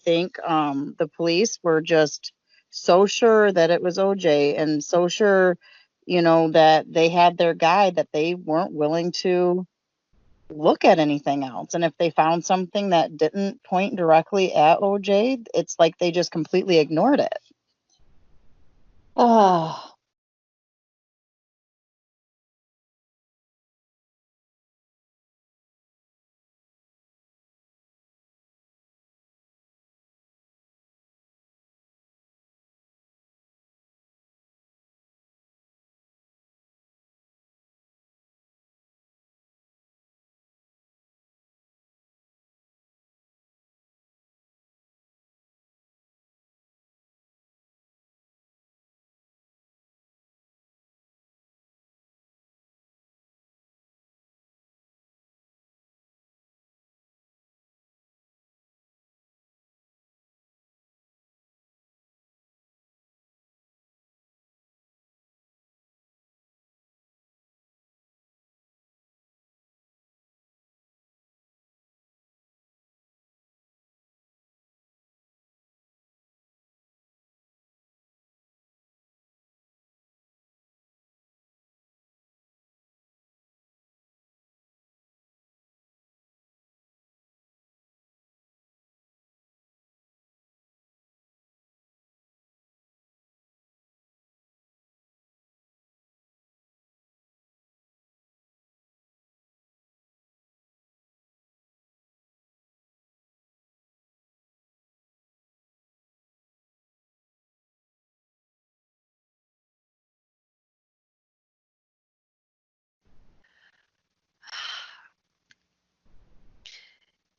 think the police were just so sure that it was OJ and so sure, that they had their guy that they weren't willing to look at anything else. And if they found something that didn't point directly at OJ, it's like they just completely ignored it. Ah,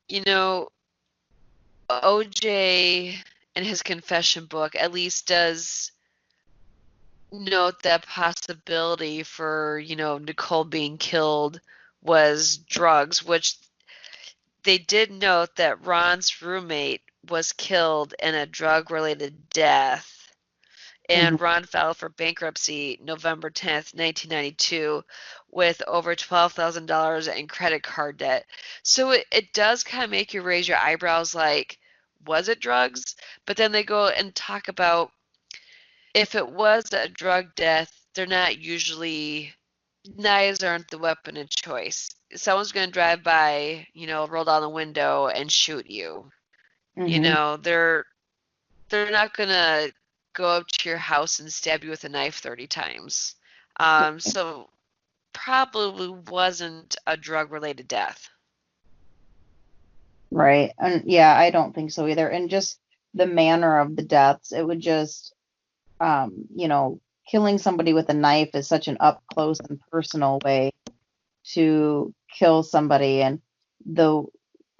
You know, OJ in his confession book at least does note that possibility for, Nicole being killed was drugs, which they did note that Ron's roommate was killed in a drug-related death, Mhm. and Ron filed for bankruptcy November 10th, 1992, with over $12,000 in credit card debt. So it does kind of make you raise your eyebrows like, was it drugs? But then they go and talk about if it was a drug death, they're not usually knives aren't the weapon of choice. Someone's going to drive by, roll down the window and shoot you. Mhm. They're not going to go up to your house and stab you with a knife 30 times. So probably wasn't a drug-related death. Right. And yeah, I don't think so either. And just the manner of the deaths, it would just, killing somebody with a knife is such an up close and personal way to kill somebody. And the,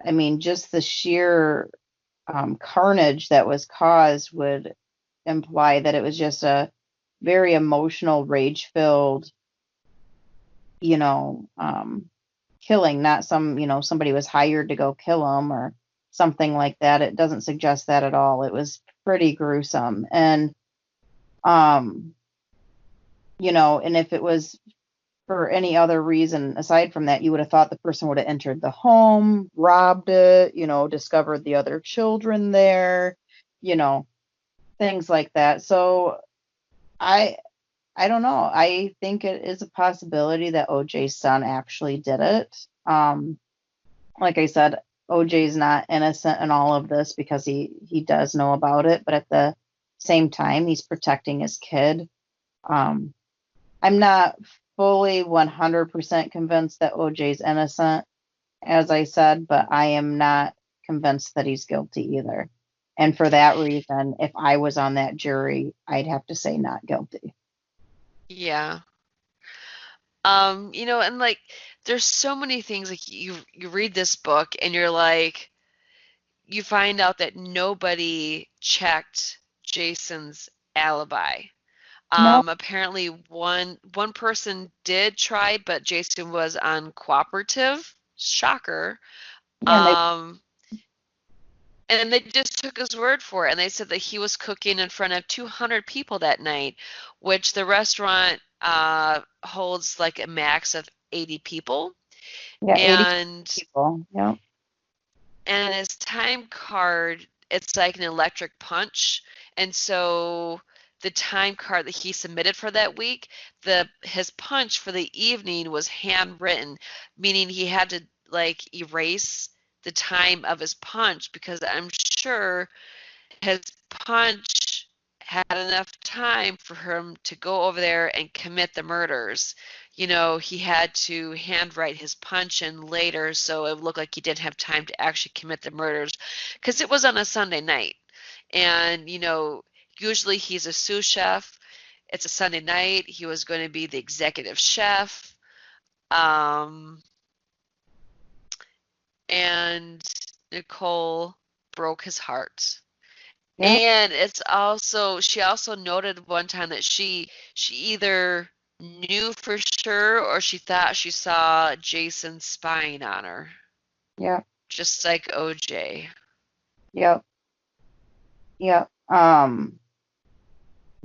I mean, just the sheer carnage that was caused would imply that it was just a very emotional, rage-filled, you know, um, killing, not somebody was hired to go kill him or something like that. It doesn't suggest that at all. It was pretty gruesome. And, um, and if it was for any other reason aside from that, you would have thought the person would have entered the home, robbed it, discovered the other children there, you know, things like that. So I I don't know. I think it is a possibility that OJ's son actually did it. Like I said, OJ's not innocent in all of this because he does know about it, but at the same time, he's protecting his kid. Um, I'm not fully 100% convinced that OJ's innocent, as I said, but I am not convinced that he's guilty either. And for that reason, if I was on that jury, I'd have to say not guilty. Yeah. And like there's so many things like you read this book and you're like you find out that nobody checked Jason's alibi. No, Apparently one person did try, but Jason was uncooperative. Shocker. yeah, and they Um, And they just took his word for it. And they said that he was cooking in front of 200 people that night, which the restaurant holds like a max of 80 people. Yeah, 80 And people. Yeah. and his time card, it's like an electric punch. And so the time card that he submitted for that week, his punch for the evening was handwritten, meaning he had to like erase the time of his punch because I'm sure his punch had enough time for him to go over there and commit the murders. He had to handwrite his punch in later so it looked like he didn't have time to actually commit the murders because it was on a Sunday night. And, usually he's a sous chef. It's a Sunday night. He was going to be the executive chef. Um, and Nicole broke his heart. Yeah. And she also noted one time that she either knew for sure or she thought she saw Jason spying on her, Yeah. just like OJ. Yep. Yep.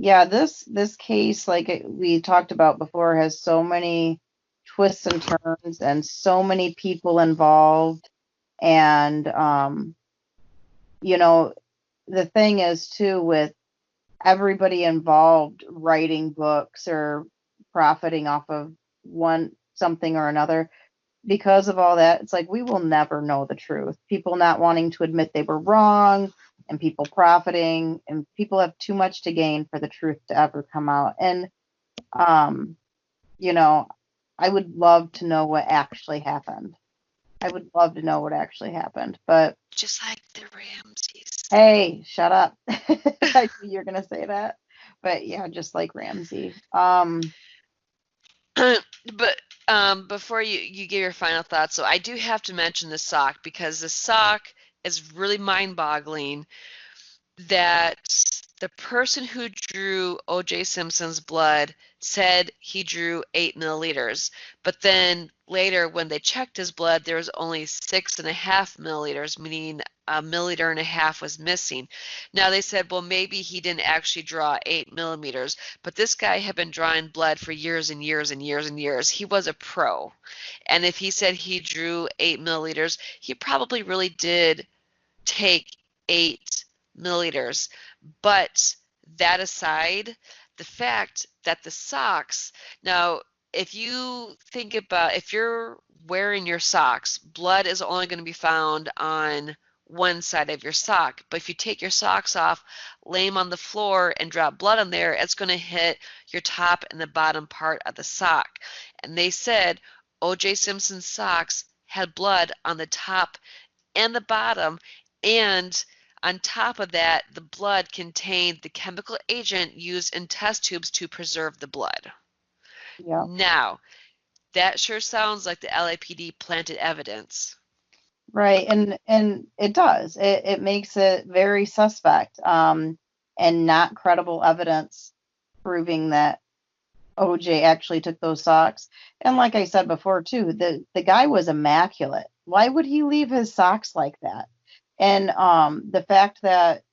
Yeah, this case, like we talked about before, has so many twists and turns and so many people involved. And the thing is too, with everybody involved writing books or profiting off of one something or another, because of all that, it's like we will never know the truth. People not wanting to admit they were wrong, and people profiting, and people have too much to gain for the truth to ever come out. And um, you know, I would love to know what actually happened. I would love to know what actually happened. But Just like the Ramses. hey, shut up. I knew you're gonna say that. But yeah, just like Ramsey. But before you give your final thoughts, so I do have to mention the sock because the sock is really mind-boggling that the person who drew OJ Simpson's blood said he drew 8 milliliters. But then later, when they checked his blood, there was only 6.5 milliliters, meaning a milliliter and a half was missing. Now they said, well, maybe he didn't actually draw 8 millimeters, but this guy had been drawing blood for years and years and years and years. He was a pro. And if he said he drew 8 milliliters, he probably really did take 8 milliliters. But that aside, the fact that the socks, now, if you think about if you're wearing your socks, blood is only going to be found on one side of your sock. But if you take your socks off, lay them on the floor, and drop blood on there, it's going to hit your top and the bottom part of the sock. And they said O.J. Simpson's socks had blood on the top and the bottom, and on top of that, the blood contained the chemical agent used in test tubes to preserve the blood. Yeah. Now, that sure sounds like the LAPD planted evidence. Right, and it does. It makes it very suspect, and not credible evidence proving that OJ actually took those socks. And like I said before too, the guy was immaculate. Why would he leave his socks like that? And the fact that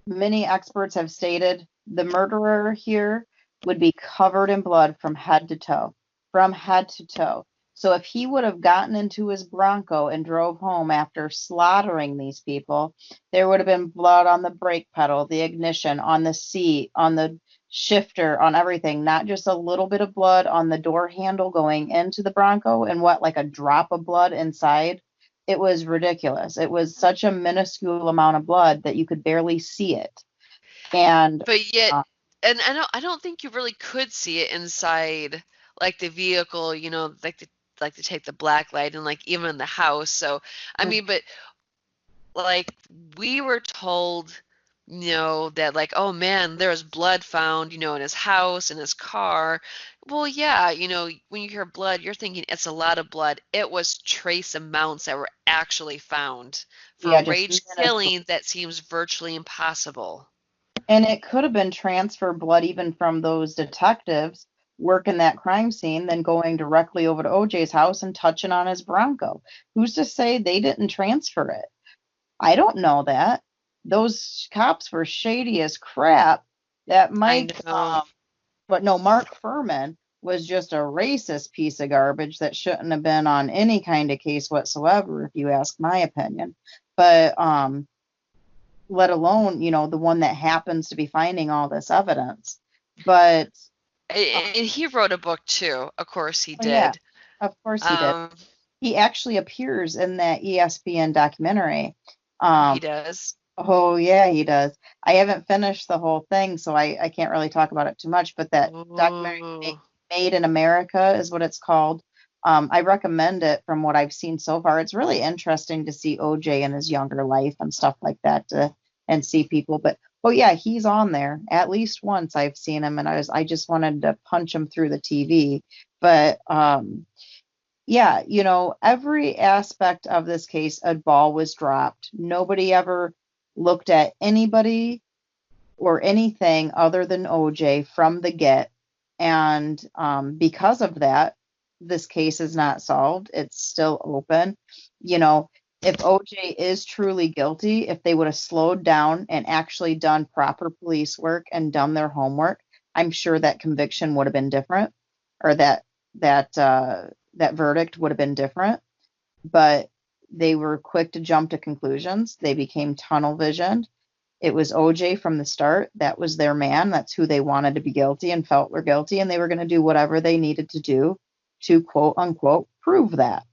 many experts have stated the murderer here would be covered in blood from head to toe, from head to toe. So if he would have gotten into his Bronco and drove home after slaughtering these people, there would have been blood on the brake pedal, the ignition, on the seat, on the shifter, on everything, not just a little bit of blood on the door handle going into the Bronco and what, like a drop of blood inside. It was ridiculous. It was such a minuscule amount of blood that you could barely see it. And But yet, uh, and I don't think you really could see it inside like the vehicle, like to take the black light and like even in the house. So I mean, but like we were told, that like, oh man, there was blood found, in his house, in his car. Well, yeah, when you hear blood, you're thinking it's a lot of blood. It was trace amounts that were actually found. For yeah, a just rage minuscule. killing, that seems virtually impossible. And it could have been transfer blood even from those detectives working that crime scene, then going directly over to OJ's house and touching on his Bronco. Who's to say they didn't transfer it? I don't know that. Those cops were shady as crap. That I Mike, know. but no, Mark Furman was just a racist piece of garbage that shouldn't have been on any kind of case whatsoever, if you ask my opinion. But let alone, the one that happens to be finding all this evidence. But And he wrote a book too. Of course he yeah, did. of course he did. Um, He actually appears in that ESPN documentary. he does. Oh yeah, he does. I haven't finished the whole thing, so I can't really talk about it too much. But that documentary, Ooh. Made in America, is what it's called. I recommend it from what I've seen so far. It's really interesting to see OJ in his younger life and stuff like that, and see people. But oh yeah, he's on there. At least once I've seen him, and I just wanted to punch him through the TV. But yeah, every aspect of this case, a ball was dropped. Nobody ever looked at anybody or anything other than OJ from the get. And because of that, this case is not solved. It's still open. If OJ is truly guilty, if they would have slowed down and actually done proper police work and done their homework, I'm sure that conviction would have been different, or that verdict would have been different. But they were quick to jump to conclusions. They became tunnel visioned. It was OJ from the start. That was their man. That's who they wanted to be guilty and felt were guilty. And they were going to do whatever they needed to do to quote unquote prove that.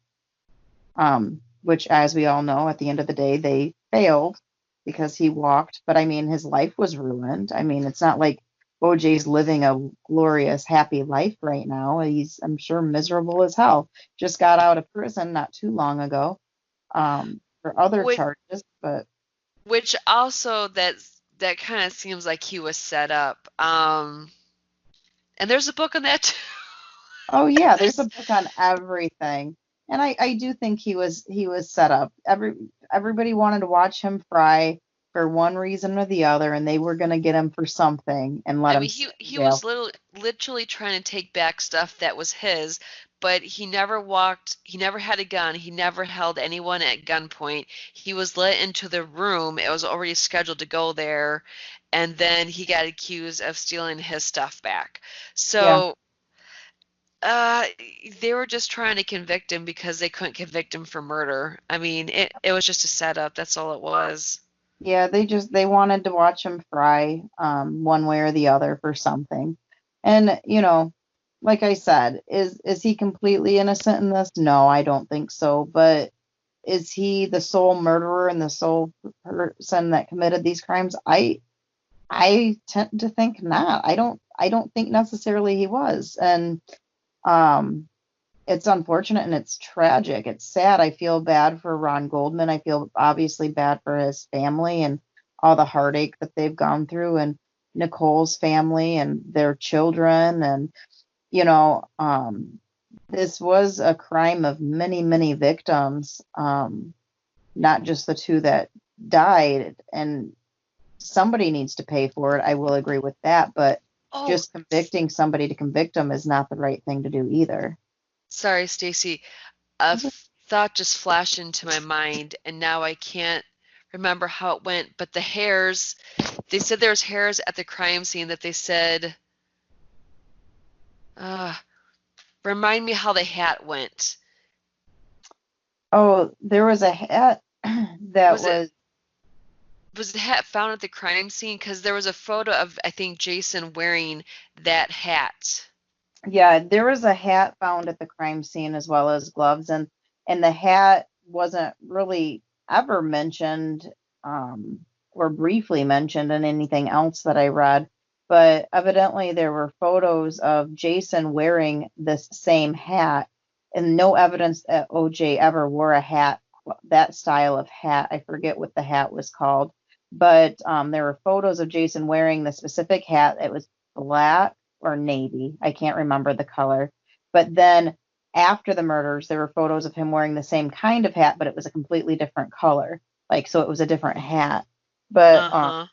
Which, as we all know, at the end of the day, they failed because he walked. But I mean, his life was ruined. I mean, it's not like OJ's living a glorious, happy life right now. He's, I'm sure, miserable as hell. Just got out of prison not too long ago, for other Which, charges. But which also that kind of seems like he was set up. And there's a book on that too. oh yeah, there's a book on everything. And I do think he was set up. Everybody wanted to watch him fry for one reason or the other, and they were gonna get him for something and let I him mean, sit in he jail. was literally trying to take back stuff that was his, but he never had a gun, he never held anyone at gunpoint. He was let into the room, it was already scheduled to go there, and then he got accused of stealing his stuff back. Yeah. So, they were just trying to convict him because they couldn't convict him for murder. I mean, it was just a setup, that's all it was. Yeah, they wanted to watch him fry, one way or the other for something. And, like I said, is he completely innocent in this? No, I don't think so. But is he the sole murderer and the sole person that committed these crimes? I tend to think not. I don't think necessarily he was. And um it's unfortunate and it's tragic. It's sad. I feel bad for Ron Goldman. I feel obviously bad for his family and all the heartache that they've gone through, and Nicole's family and their children. And, you know, um, this was a crime of many, many victims, not just the two that died. And somebody needs to pay for it. I will agree with that. But Oh, just convicting somebody to convict them is not the right thing to do either. sorry, Stacy. A thought just flashed into my mind, and now I can't remember how it went. But the hairs, they said there was hairs at the crime scene that they said, uh, remind me how the hat went. Oh, there was a hat that Was it was, was the hat found at the crime scene? Because there was a photo of, I think, Jason wearing that hat. yeah, there was a hat found at the crime scene as well as gloves, and the hat wasn't really ever mentioned, or briefly mentioned in anything else that I read. But evidently there were photos of Jason wearing this same hat, and no evidence that OJ ever wore a hat, that style of hat. I forget what the hat was called, but there were photos of Jason wearing the specific hat. It was black or navy. I can't remember the color. But then after the murders, there were photos of him wearing the same kind of hat, but it was a completely different color. Like, so it was a different hat. But Uh-huh.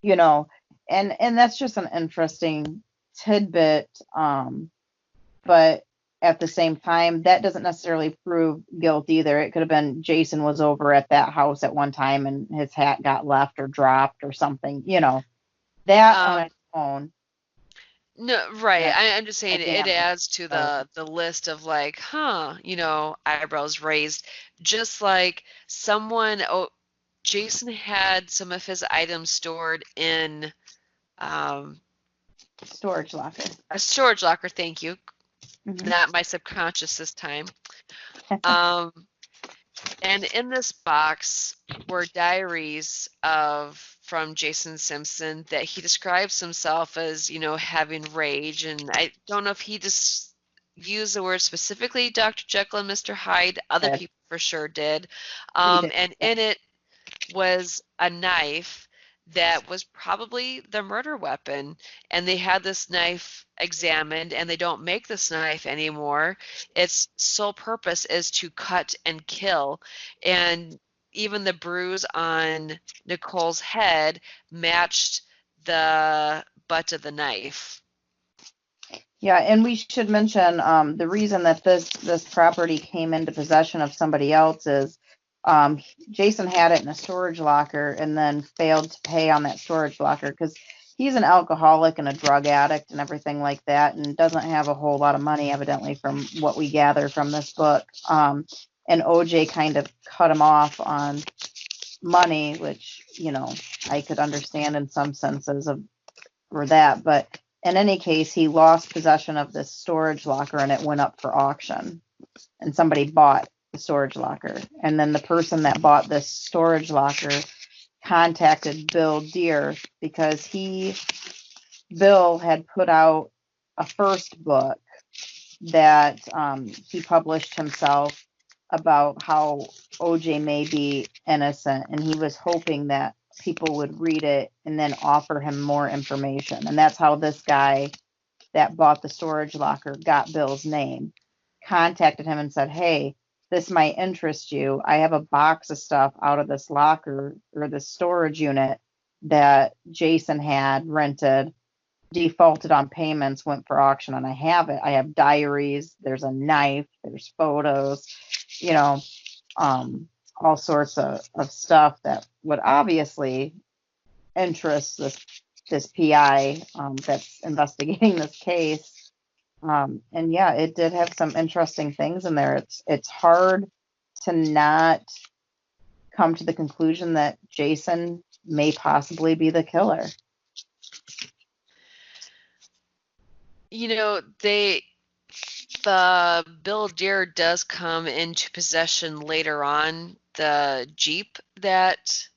you know, and that's just an interesting tidbit. But at the same time, that doesn't necessarily prove guilt either. It could have been Jason was over at that house at one time and his hat got left or dropped or something, that on its own. No, right. That's I'm just saying a it damning. adds to the list of like, eyebrows raised. Just like Jason had some of his items stored in Storage locker. a storage locker. Thank you. Mhm. Not my subconscious this time. Um, and in this box were diaries from Jason Simpson that he describes himself as, having rage. And I don't know if he just used the word specifically Dr. Jekyll and Mr. Hyde. Other Did. people for sure did. He did. And in it was a knife that was probably the murder weapon. And they had this knife examined, and they don't make this knife anymore. Its sole purpose is to cut and kill. And even the bruise on Nicole's head matched the butt of the knife. Yeah, and we should mention the reason that this property came into possession of somebody else is Jason had it in a storage locker and then failed to pay on that storage locker because he's an alcoholic and a drug addict and everything like that, and doesn't have a whole lot of money, evidently, from what we gather from this book. And OJ kind of cut him off on money, which I could understand in some senses for that, but in any case, he lost possession of this storage locker and it went up for auction. And somebody bought the storage locker. And then the person that bought this storage locker contacted Bill Deere because Bill had put out a first book that he published himself about how OJ may be innocent. And he was hoping that people would read it and then offer him more information. And that's how this guy that bought the storage locker got Bill's name, contacted him and said, "Hey, this might interest you. I have a box of stuff out of this locker or the storage unit that Jason had rented, defaulted on payments, went for auction, and I have it. I have diaries, there's a knife, there's photos, you know, all sorts of stuff that would obviously interest this PI that's investigating this case. And yeah, it did have some interesting things in there. It's hard to not come to the conclusion that Jason may possibly be the killer. The Bill Deere does come into possession later on, the Jeep that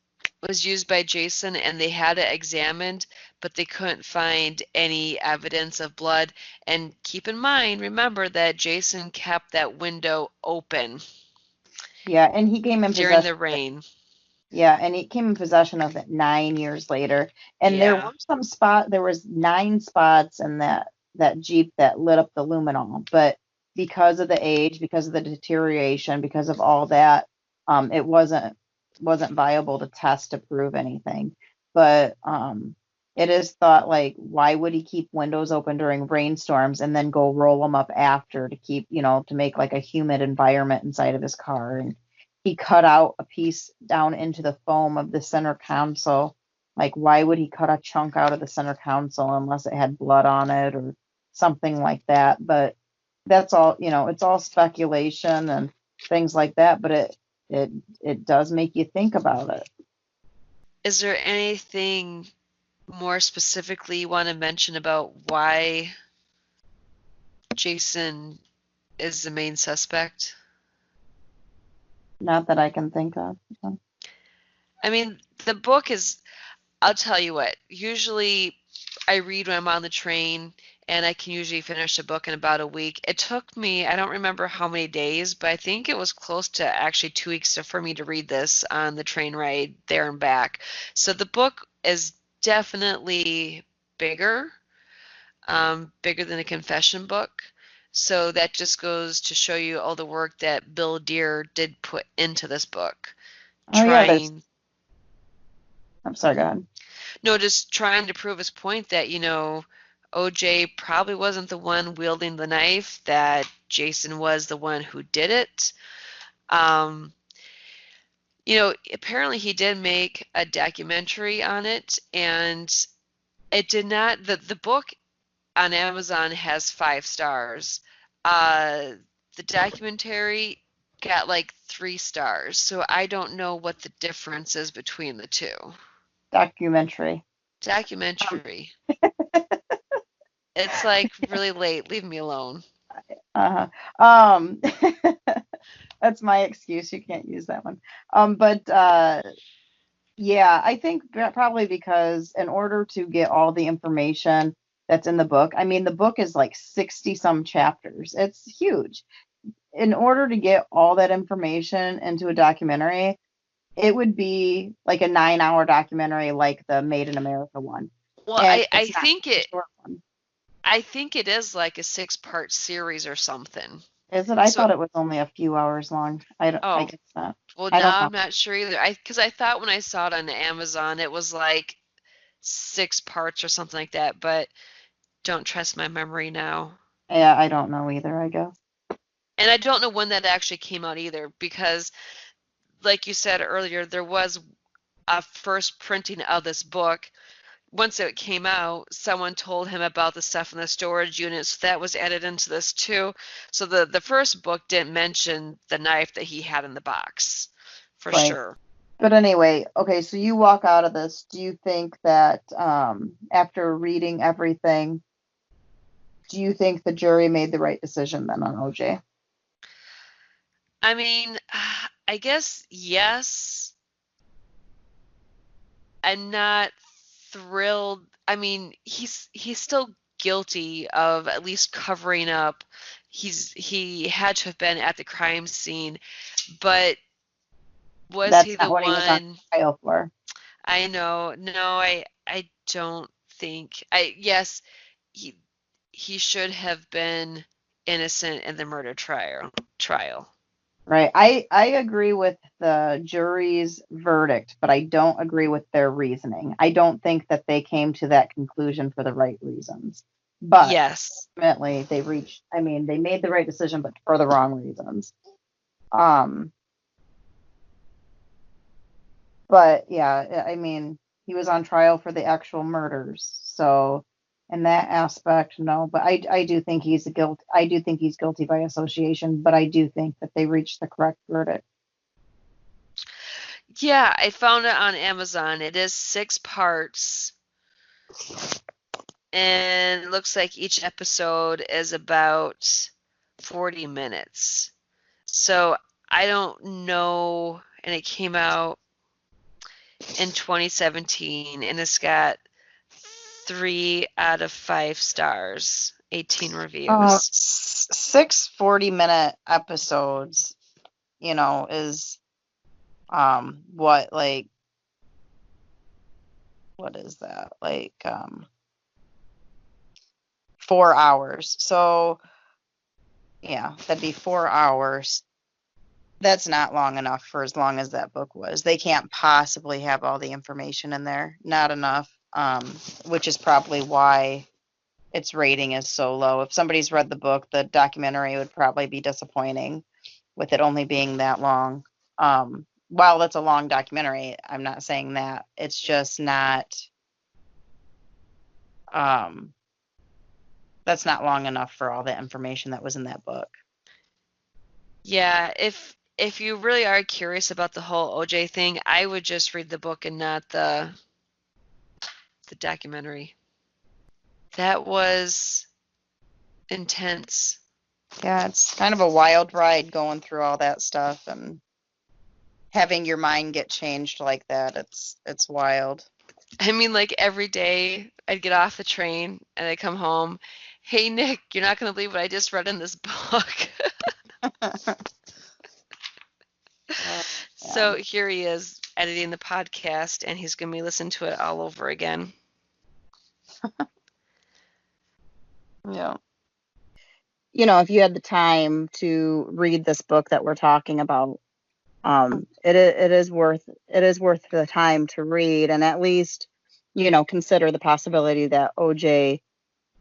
was used by Jason, and they had it examined, but they couldn't find any evidence of blood. And keep in mind, remember that Jason kept that window open. Yeah, and he came in during the rain. Yeah, and he came in possession of it 9 years later. And there was 9 spots in that Jeep that lit up the luminol, but because of the age, because of the deterioration, because of all that, it wasn't viable to test to prove anything. But it is thought, like, why would he keep windows open during rainstorms and then go roll them up after to keep, to make like a humid environment inside of his car? And he cut out a piece down into the foam of the center console. Like, why would he cut a chunk out of the center console unless it had blood on it or something like that? But that's all, it's all speculation and things like that, but it does make you think about it. Is there anything more specifically you want to mention about why Jason is the main suspect? Not that I can think of. I mean, the book is, I'll tell you what, usually I read when I'm on the train, and I can usually finish a book in about a week. It took me, I don't remember how many days, but I think it was close to actually 2 weeks for me to read this on the train ride there and back. So the book is definitely bigger than a confession book. So that just goes to show you all the work that Bill Deere did put into this book. I'm sorry, go ahead. No, just trying to prove his point that, OJ probably wasn't the one wielding the knife, that Jason was the one who did it. Apparently he did make a documentary on it, and it did not, the book on Amazon has 5 stars. The documentary got like 3 stars, so I don't know what the difference is between the two. Documentary. Documentary. It's like really late. Leave me alone. Uh-huh. That's my excuse. You can't use that one. Yeah, I think probably because in order to get all the information that's in the book, I mean, the book is like 60 some chapters. It's huge. In order to get all that information into a documentary, it would be like a 9-hour documentary like the Made in America one. Well, And I it's not think a short one. I think it is like a 6-part series or something. Is it? I So, thought it was only a few hours long. I oh, guess not. well, I don't now know. I'm not sure either. Because I thought when I saw it on Amazon, it was like 6 parts or something like that, but don't trust my memory now. Yeah, I don't know either, I guess. And I don't know when that actually came out either, because like you said earlier, there was a first printing of this book. Once it came out, someone told him about the stuff in the storage unit, so that was added into this too. So the first book didn't mention the knife that he had in the box, for Right. sure. But anyway, okay, so you walk out of this. Do you think that after reading everything, do you think the jury made the right decision then on OJ? I mean, I guess yes. I'm not thrilled. I mean, he's still guilty of at least covering up. He had to have been at the crime scene, but was That's he not the what he was on one? trial for. I know. No, I don't think. Yes, he he should have been innocent in the murder trial. Right. I agree with the jury's verdict, but I don't agree with their reasoning. I don't think that they came to that conclusion for the right reasons. But Yes. ultimately they made the right decision, but for the wrong reasons. But yeah, I mean, he was on trial for the actual murders. So in that aspect, no. But I do think he's guilty by association, but I do think that they reached the correct verdict. Yeah, I found it on Amazon. It is 6 parts, and it looks like each episode is about 40 minutes. So I don't know, and it came out in 2017, and it's got 3 out of 5 stars, 18 reviews. 6 40-minute episodes, is what is that? 4 hours. So yeah, that'd be 4 hours. That's not long enough for as long as that book was. They can't possibly have all the information in there. Not enough. Which is probably why its rating is so low. If somebody's read the book, the documentary would probably be disappointing with it only being that long. While that's a long documentary, I'm not saying that. It's just not that's not long enough for all the information that was in that book. Yeah, if you really are curious about the whole OJ thing, I would just read the book and not the documentary. That was intense. Yeah, it's kind of a wild ride going through all that stuff and having your mind get changed like that. It's wild. I mean, like every day I'd get off the train and I'd come home. Hey, Nick, you're not going to believe what I just read in this book. So here he is editing the podcast, and he's going to be listening to it all over again. Yeah. If you had the time to read this book that we're talking about, it is worth the time to read, and at least consider the possibility that OJ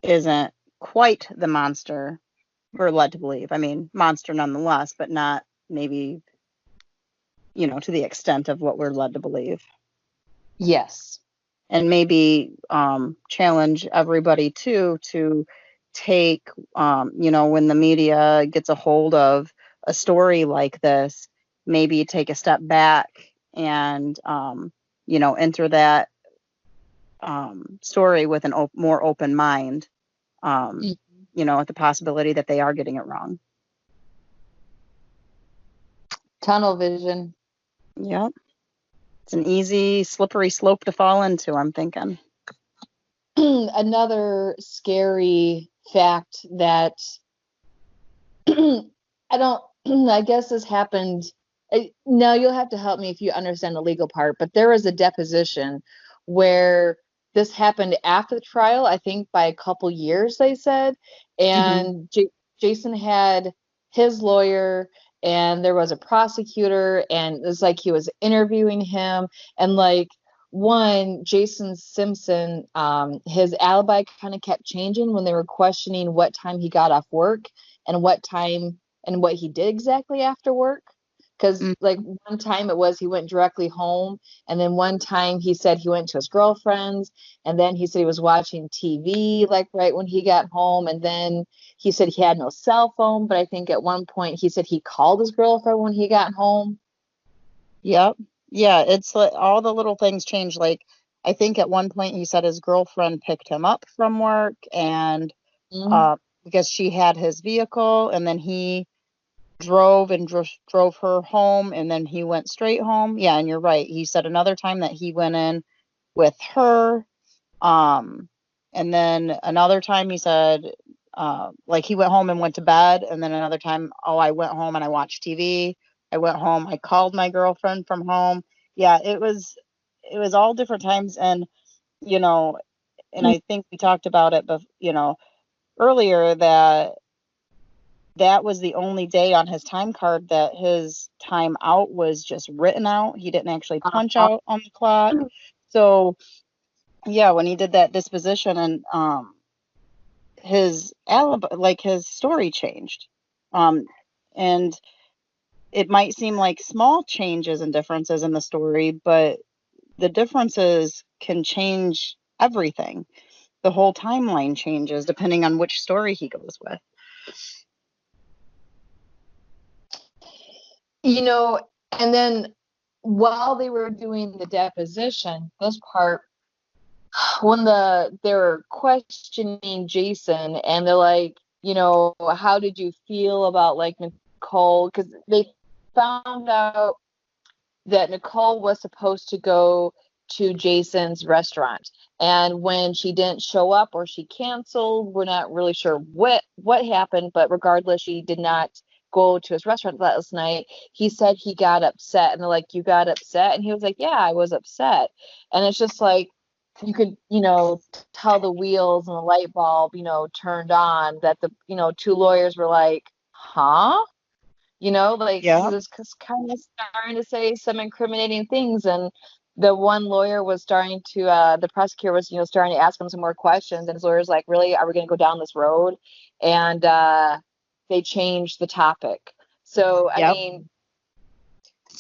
isn't quite the monster we're led to believe. I mean, monster nonetheless, but not maybe, to the extent of what we're led to believe. Yes. And maybe challenge everybody too to take, when the media gets a hold of a story like this, maybe take a step back and, enter that story with an more open mind, at the possibility that they are getting it wrong. Tunnel vision. Yep. It's an easy, slippery slope to fall into, I'm thinking. Another scary fact that I guess this happened. Now you'll have to help me if you understand the legal part, but there was a deposition where this happened after the trial, I think by a couple years, they said. And Jason had his lawyer, and there was a prosecutor, and it was like he was interviewing him. And like Jason Simpson, his alibi kind of kept changing when they were questioning what time he got off work and what time and what he did exactly after work. Because like one time it was he went directly home, and then one time he said he went to his girlfriend's, and then he said he was watching TV like right when he got home, and then he said he had no cell phone, but I think at one point he said he called his girlfriend when he got home. Yep. Yeah, it's like all the little things change. Like I think at one point he said his girlfriend picked him up from work, and because she had his vehicle, and then he drove her home, and then he went straight home. Yeah, and you're right. He said another time that he went in with her, and then another time he said like he went home and went to bed, and then another time, I went home and I watched TV. I went home, I called my girlfriend from home. Yeah, it was all different times. And and I think we talked about it, but earlier, that was the only day on his time card that his time out was just written out. He didn't actually punch out on the clock. So yeah, when he did that disposition, and his alibi, like his story changed. And it might seem like small changes and differences in the story, but the differences can change everything. The whole timeline changes depending on which story he goes with. And then while they were doing the deposition, this part, when they were questioning Jason, and they're like, how did you feel about like Nicole? Because they found out that Nicole was supposed to go to Jason's restaurant, and when she didn't show up or she canceled, we're not really sure what happened, but regardless, she did not go to his restaurant last night. He said he got upset, and they're like, you got upset? And he was like, yeah, I was upset. And it's just like, you could, tell the wheels and the light bulb, turned on, that the, two lawyers were like, huh? Like he was kind of starting to say some incriminating things, and the one lawyer was starting to, the prosecutor was, starting to ask him some more questions, and his lawyer's like, really, are we going to go down this road? And they changed the topic. So, I mean,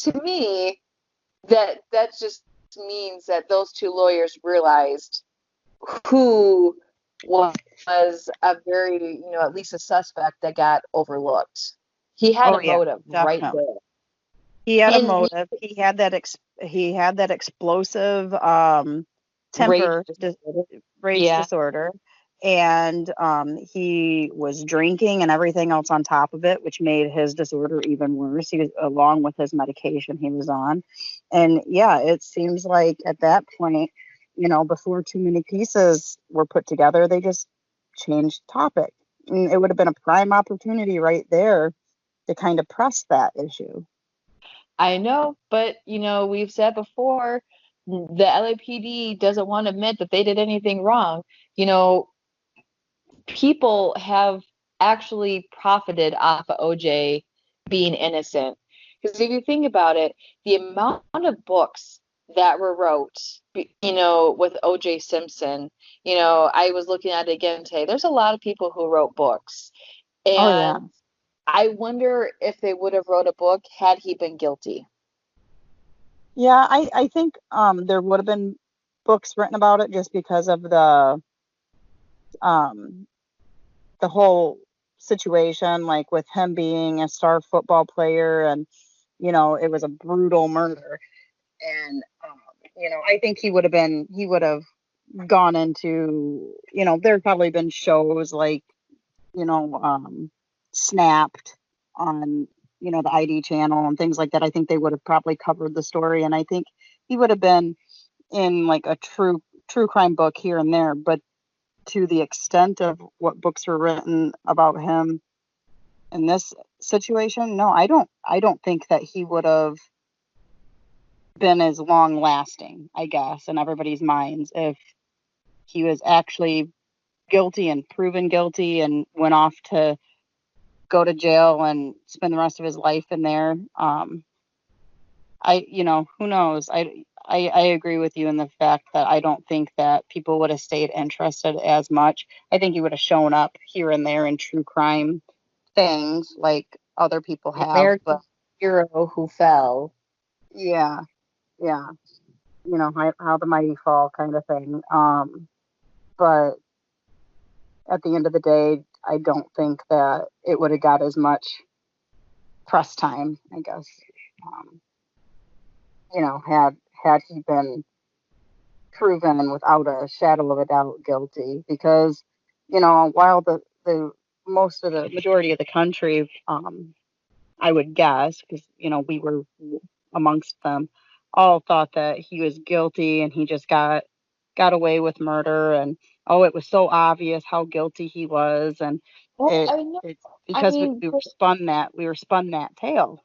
to me, that just means that those two lawyers realized who was a very, at least a suspect that got overlooked. He had a motive right there. He had a motive. He had that explosive temper, rage disorder, and he was drinking and everything else on top of it, which made his disorder even worse. He was, along with his medication he was on, and yeah, it seems like at that point, before too many pieces were put together, they just changed topic. And it would have been a prime opportunity right there to kind of press that issue. I know, but we've said before, the LAPD doesn't want to admit that they did anything wrong. People have actually profited off of OJ being innocent. Because if you think about it, the amount of books that were wrote, with OJ Simpson. I was looking at it again today. There's a lot of people who wrote books. Oh yeah. And I wonder if they would have wrote a book had he been guilty. Yeah, I think there would have been books written about it just because of um the whole situation, like with him being a star football player, and it was a brutal murder. And I think he would have gone into, there'd probably been shows like, Snapped on, the ID channel and things like that. I think they would have probably covered the story, and I think he would have been in like a true crime book here and there. But to the extent of what books were written about him in this situation, no, I don't think that he would have been as long lasting, I guess, in everybody's minds if he was actually guilty and proven guilty and went off to go to jail and spend the rest of his life in there. Who knows? I agree with you in the fact that I don't think that people would have stayed interested as much. I think he would have shown up here and there in true crime things like other people The have, American but hero who fell. yeah, yeah, how the mighty fall kind of thing. But at the end of the day, I don't think that it would have got as much press time, I guess. Um, had he been proven without a shadow of a doubt guilty, because while the majority of the country, I would guess, because we were amongst them, all thought that he was guilty and he just got away with murder, and it was so obvious how guilty he was, and Well, it I know. it's I because mean, we were spun that tale.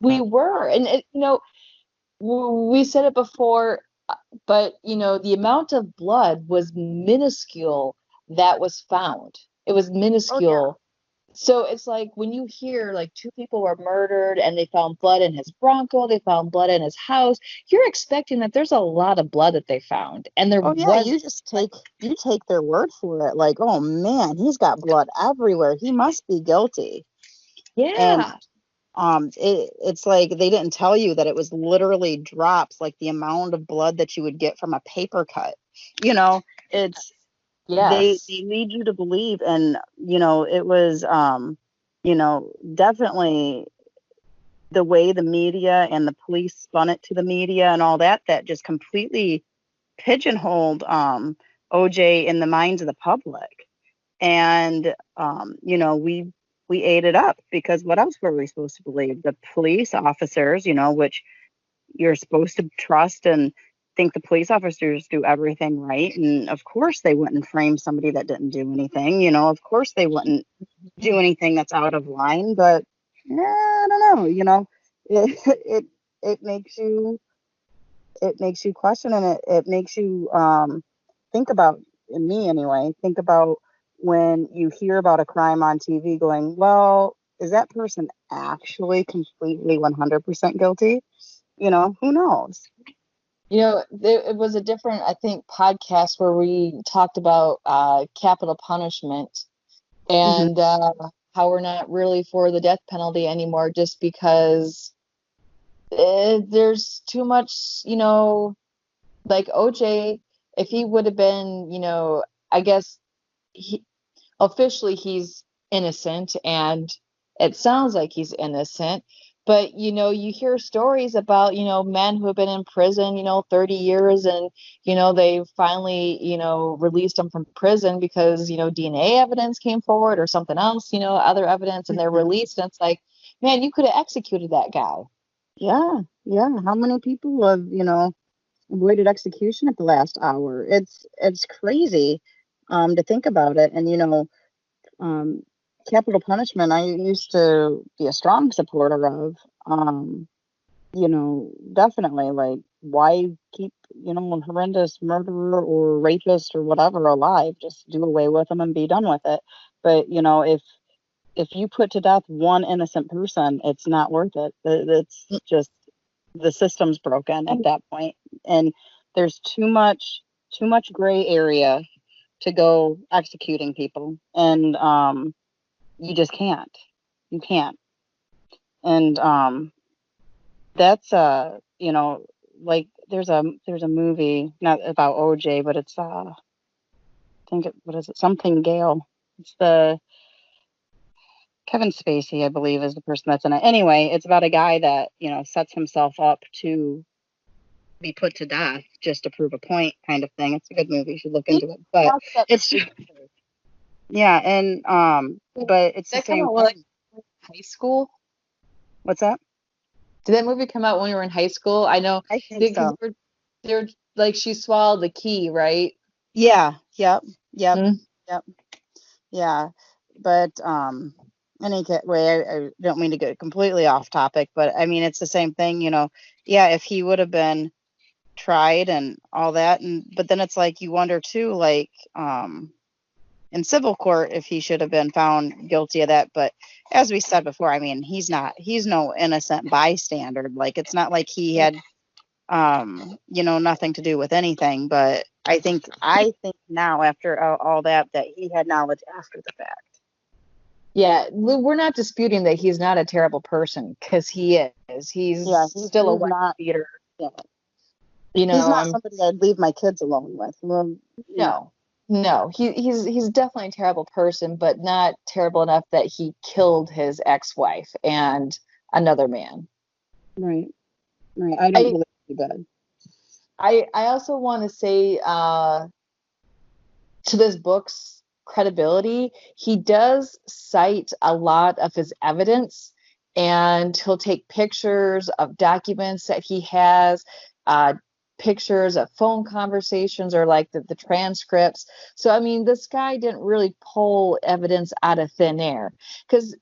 we were, and we said it before, but the amount of blood was minuscule that was found. It was Oh yeah. minuscule. So it's like when you hear like two people were murdered and they found blood in his Bronco, they found blood in his house, you're expecting that there's a lot of blood that they found. And there Oh yeah, was, you take their word for it. Like, oh man, he's got blood everywhere. He must be guilty. And yeah. it's like they didn't tell you that it was literally drops, like the amount of blood that you would get from a paper cut. It's they Yes. lead you to believe, and it was definitely the way the media and the police spun it to the media and all that just completely pigeonholed OJ in the minds of the public. And we ate it up, because what else were we supposed to believe? The police officers, which you're supposed to trust and think the police officers do everything right. And of course they wouldn't frame somebody that didn't do anything. Of course they wouldn't do anything that's out of line. But I don't know. It it it makes you question, and it makes you think about, in me anyway, think about when you hear about a crime on TV going, well, is that person actually completely 100% guilty? Who knows? It was a different, I think, podcast where we talked about capital punishment Hmm. and how we're not really for the death penalty anymore just because there's too much, like OJ, if he would have been, I guess he, officially he's innocent and it sounds like he's innocent, but you hear stories about men who have been in prison 30 years, and they finally released them from prison because DNA evidence came forward or something else, other evidence, and they're Hmm. released, and it's like, man, you could have executed that guy. Yeah, yeah. How many people have avoided execution at the last hour? It's crazy to think about it. And um, capital punishment, I used to be a strong supporter of. Definitely, like, why keep, a horrendous murderer or rapist or whatever alive? Just do away with them and be done with it. But, if you put to death one innocent person, it's not worth it. It's just, the system's broken at that point, and there's too much gray area to go executing people, and you just can't. You can't. And that's you know, like there's a movie, not about OJ, but it's I think what is it? Something Gale. It's the Kevin Spacey, I believe, is the person that's in it. Anyway, it's about a guy that, you know, sets himself up to be put to death just to prove a point, kind of thing. It's a good movie. You should look into it. But it's yeah, and but it's the same like thing. high school. What's that? Did that movie come out when you were in high school? I know. I think so. They're like she swallowed the key, right? Yeah. Yep. Mm-hmm. Yep. Yeah. But anyway, I don't mean to get completely off topic, but I mean it's the same thing, you know. Yeah, if he would have been tried and all that, and but then it's like you wonder too, like in civil court if he should have been found guilty of that. But as we said before, I mean he's no innocent bystander. Like it's not like he had you know, nothing to do with anything. But I think now after all that he had knowledge after the fact. Yeah, we're not disputing that he's not a terrible person, because he is. He's still a wife beater. Yeah. You know, he's not somebody I'd leave my kids alone with. Well, no, he's definitely a terrible person, but not terrible enough that he killed his ex-wife and another man. Right. I don't believe he did. I also want to say to this book's credibility, he does cite a lot of his evidence, and he'll take pictures of documents that he has, pictures of phone conversations, or like the transcripts. So I mean, this guy didn't really pull evidence out of thin air, because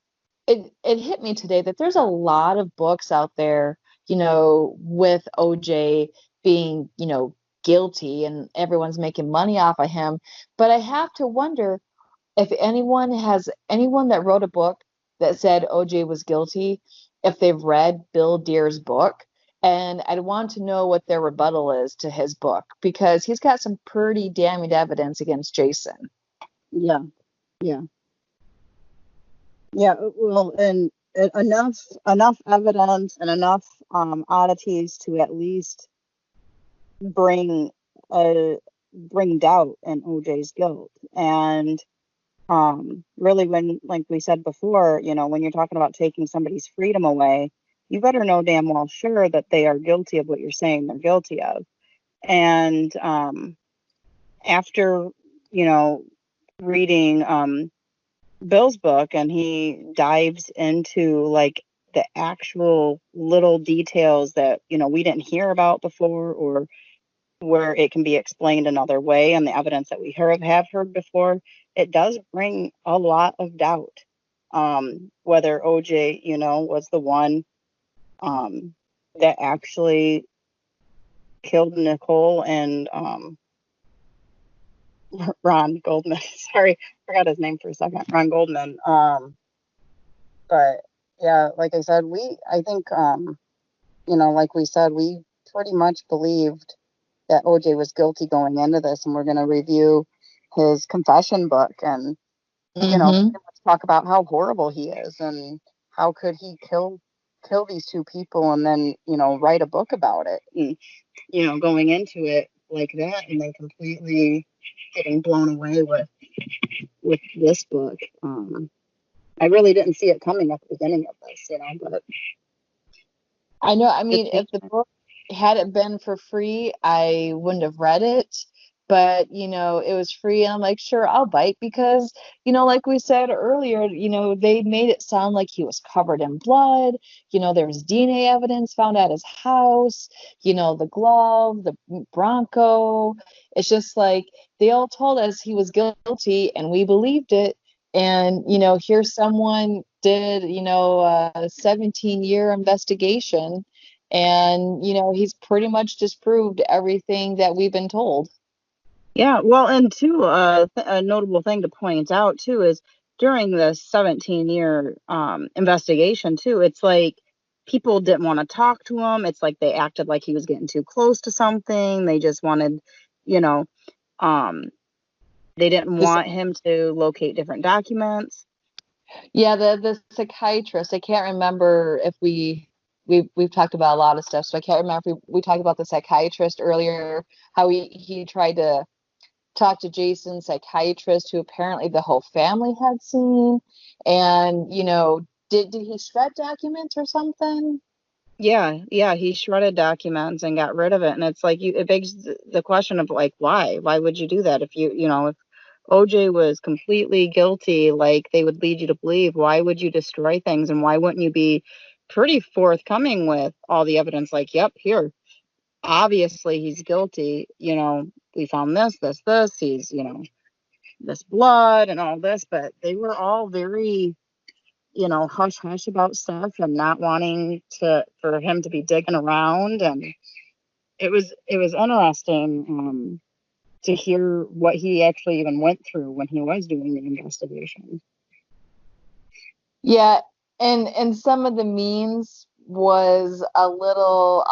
it hit me today that there's a lot of books out there, you know, with OJ being, you know, guilty, and everyone's making money off of him. But I have to wonder if anyone that wrote a book that said OJ was guilty, if they've read Bill Deer's book. And I'd want to know what their rebuttal is to his book, because he's got some pretty damning evidence against Jason. Yeah. Well, and enough evidence and enough oddities to at least bring doubt in OJ's guilt. And really, when, like we said before, you know, when you're talking about taking somebody's freedom away, you better know damn well sure that they are guilty of what you're saying they're guilty of. And after, you know, reading Bill's book, and he dives into like the actual little details that, you know, we didn't hear about before, or where it can be explained another way, and the evidence that we have heard before, it does bring a lot of doubt, whether OJ, you know, was the one that actually killed Nicole and Ron Goldman. Sorry, forgot his name for a second. Ron Goldman. But yeah, like I said, I think, you know, like we said, we pretty much believed that OJ was guilty going into this, and we're going to review his confession book, and you know, let's talk about how horrible he is, and how could he kill these two people, and then, you know, write a book about it, and, you know, going into it like that, and then completely getting blown away with this book. I really didn't see it coming at the beginning of this, you know, but I know. I mean, if the book had it been for free, I wouldn't have read it. But, you know, it was free, and I'm like, sure, I'll bite, because, you know, like we said earlier, you know, they made it sound like he was covered in blood. You know, there was DNA evidence found at his house, you know, the glove, the Bronco. It's just like they all told us he was guilty, and we believed it. And, you know, here someone did, you know, a 17-year investigation, and, you know, he's pretty much disproved everything that we've been told. Yeah, well, and too, a notable thing to point out too is during the 17-year investigation too, it's like people didn't want to talk to him. It's like they acted like he was getting too close to something. They just wanted, you know, they didn't want him to locate different documents. Yeah, the psychiatrist. I can't remember if we've talked about a lot of stuff, so I can't remember if we talked about the psychiatrist earlier, how he tried to talk to Jason's psychiatrist, who apparently the whole family had seen, and did he shred documents or something? Yeah, he shredded documents and got rid of it, and it's like it begs the question of like why would you do that if if OJ was completely guilty, like they would lead you to believe, why would you destroy things, and why wouldn't you be pretty forthcoming with all the evidence? Like, yep, here, obviously he's guilty. We found this, he's, this blood and all this, but they were all very, hush hush about stuff and not wanting for him to be digging around. And it was interesting to hear what he actually even went through when he was doing the investigation. Yeah, and some of the means was a little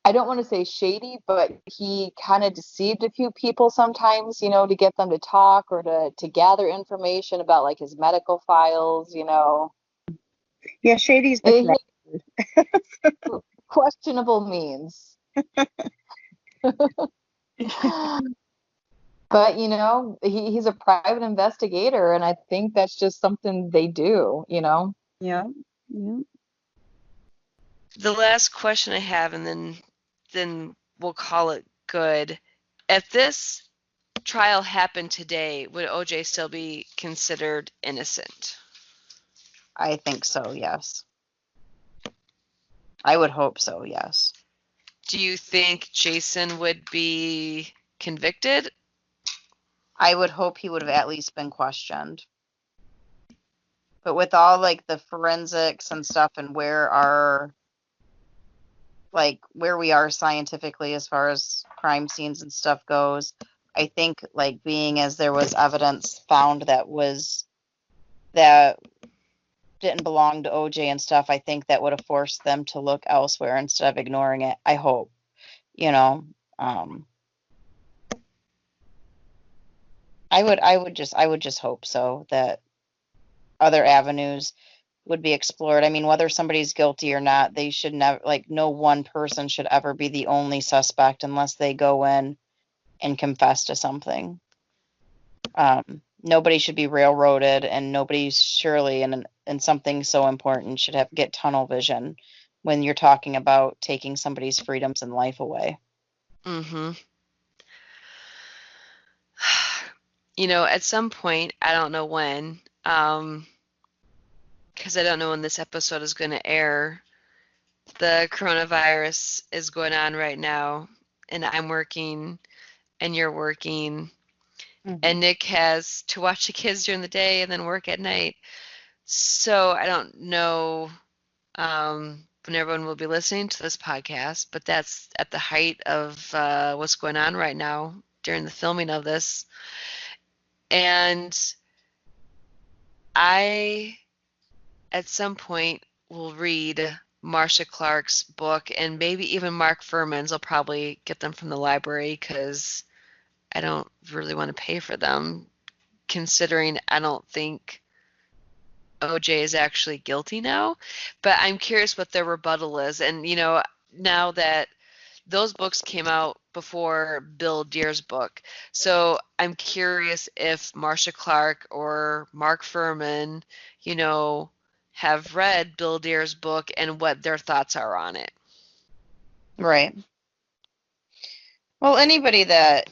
I don't want to say shady, but he kind of deceived a few people sometimes, to get them to talk or to gather information about like his medical files. Yeah, shady's the questionable means. But he's a private investigator, and I think that's just something they do. Yeah. The last question I have, and then we'll call it good. If this trial happened today, would OJ still be considered innocent? I think so, yes. I would hope so, yes. Do you think Jason would be convicted? I would hope he would have at least been questioned. But with all like the forensics and stuff and where we are scientifically as far as crime scenes and stuff goes, I think like being as there was evidence found that didn't belong to OJ and stuff, I think that would have forced them to look elsewhere instead of ignoring it. I hope, I would just hope so that other avenues would be explored. I mean, whether somebody's guilty or not, they should never, like, no one person should ever be the only suspect unless they go in and confess to something. Nobody should be railroaded, and nobody surely in something so important should get tunnel vision when you're talking about taking somebody's freedoms and life away. Mm-hmm. At some point, I don't know when, because I don't know when this episode is going to air. The coronavirus is going on right now, and I'm working, and you're working, and Nick has to watch the kids during the day and then work at night. So I don't know when everyone will be listening to this podcast, but that's at the height of what's going on right now during the filming of this. And I, at some point, will read Marcia Clark's book, and maybe even Mark Furman's. I'll probably get them from the library because I don't really want to pay for them, considering I don't think OJ is actually guilty now. But I'm curious what their rebuttal is. And, now that those books came out before Bill Deer's book, so I'm curious if Marcia Clark or Mark Furman, have read Bill Deer's book and what their thoughts are on it. Right. Well, anybody that,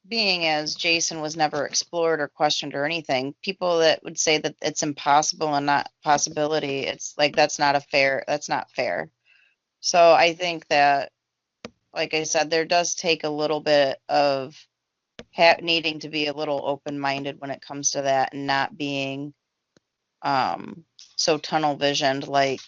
being as Jason was never explored or questioned or anything, people that would say that it's impossible and not possibility, it's like that's not fair. So I think that, like I said, there does take a little bit of needing to be a little open-minded when it comes to that and not being so tunnel visioned like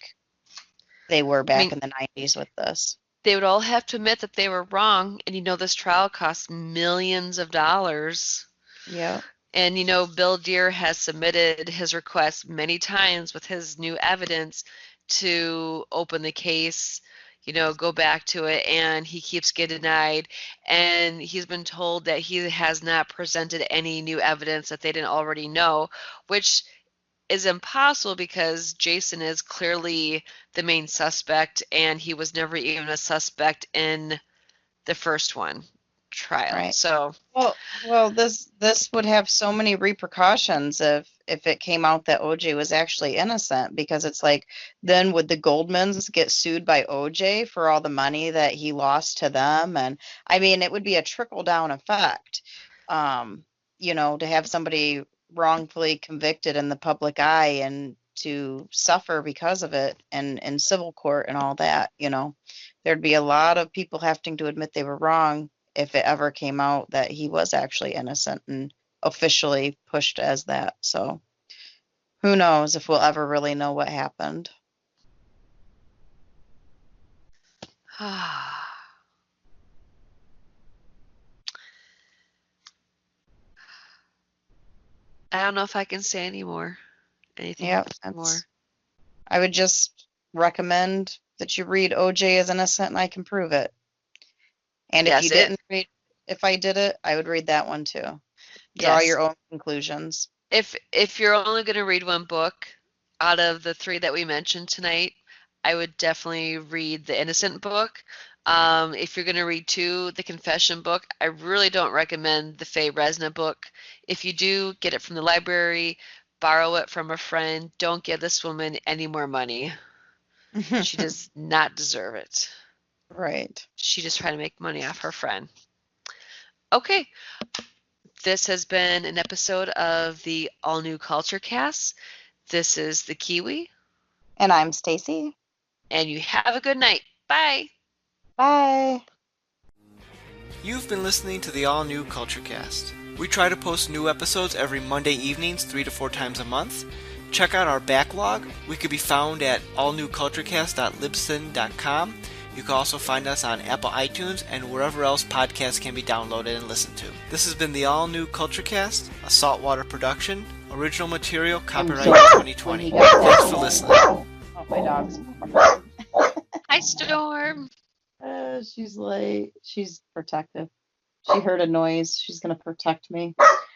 they were back in the 90s with this. They would all have to admit that they were wrong, and this trial cost millions of dollars. Yeah. And, Bill Deere has submitted his request many times with his new evidence to open the case, go back to it, and he keeps getting denied. And he's been told that he has not presented any new evidence that they didn't already know, which is impossible because Jason is clearly the main suspect, and he was never even a suspect in the first one trial. Right. So, well, this would have so many repercussions if it came out that OJ was actually innocent, because it's like, then would the Goldmans get sued by OJ for all the money that he lost to them? And I mean, it would be a trickle down effect. To have somebody wrongfully convicted in the public eye and to suffer because of it and in civil court and all that, there'd be a lot of people having to admit they were wrong if it ever came out that he was actually innocent and officially pushed as that. So who knows if we'll ever really know what happened. I don't know if I can say anything Yeah, more. I would just recommend that you read OJ is innocent and I can prove it. And if Yes, you didn't read If I Did It, I would read that one too. Draw yes. your own conclusions. If you're only going to read one book out of the 3 that we mentioned tonight, I would definitely read the Innocent book. If you're going to read 2, the Confession book, I really don't recommend the Faye Resna book. If you do, get it from the library, borrow it from a friend. Don't give this woman any more money. She does not deserve it. Right. She just tried to make money off her friend. Okay. This has been an episode of the All New Culture Cast. This is the Kiwi. And I'm Stacey. And you have a good night. Bye. Bye. You've been listening to the All New Culture Cast. We try to post new episodes every Monday evenings 3 to 4 times a month. Check out our backlog. We could be found at allnewculturecast.libsyn.com. You can also find us on Apple iTunes and wherever else podcasts can be downloaded and listened to. This has been the All New Culture Cast, a Saltwater production. Original material copyright 2020. Thanks for listening. Oh, my dog's. Hi, Storm. She's late. She's protective. She heard a noise. She's going to protect me.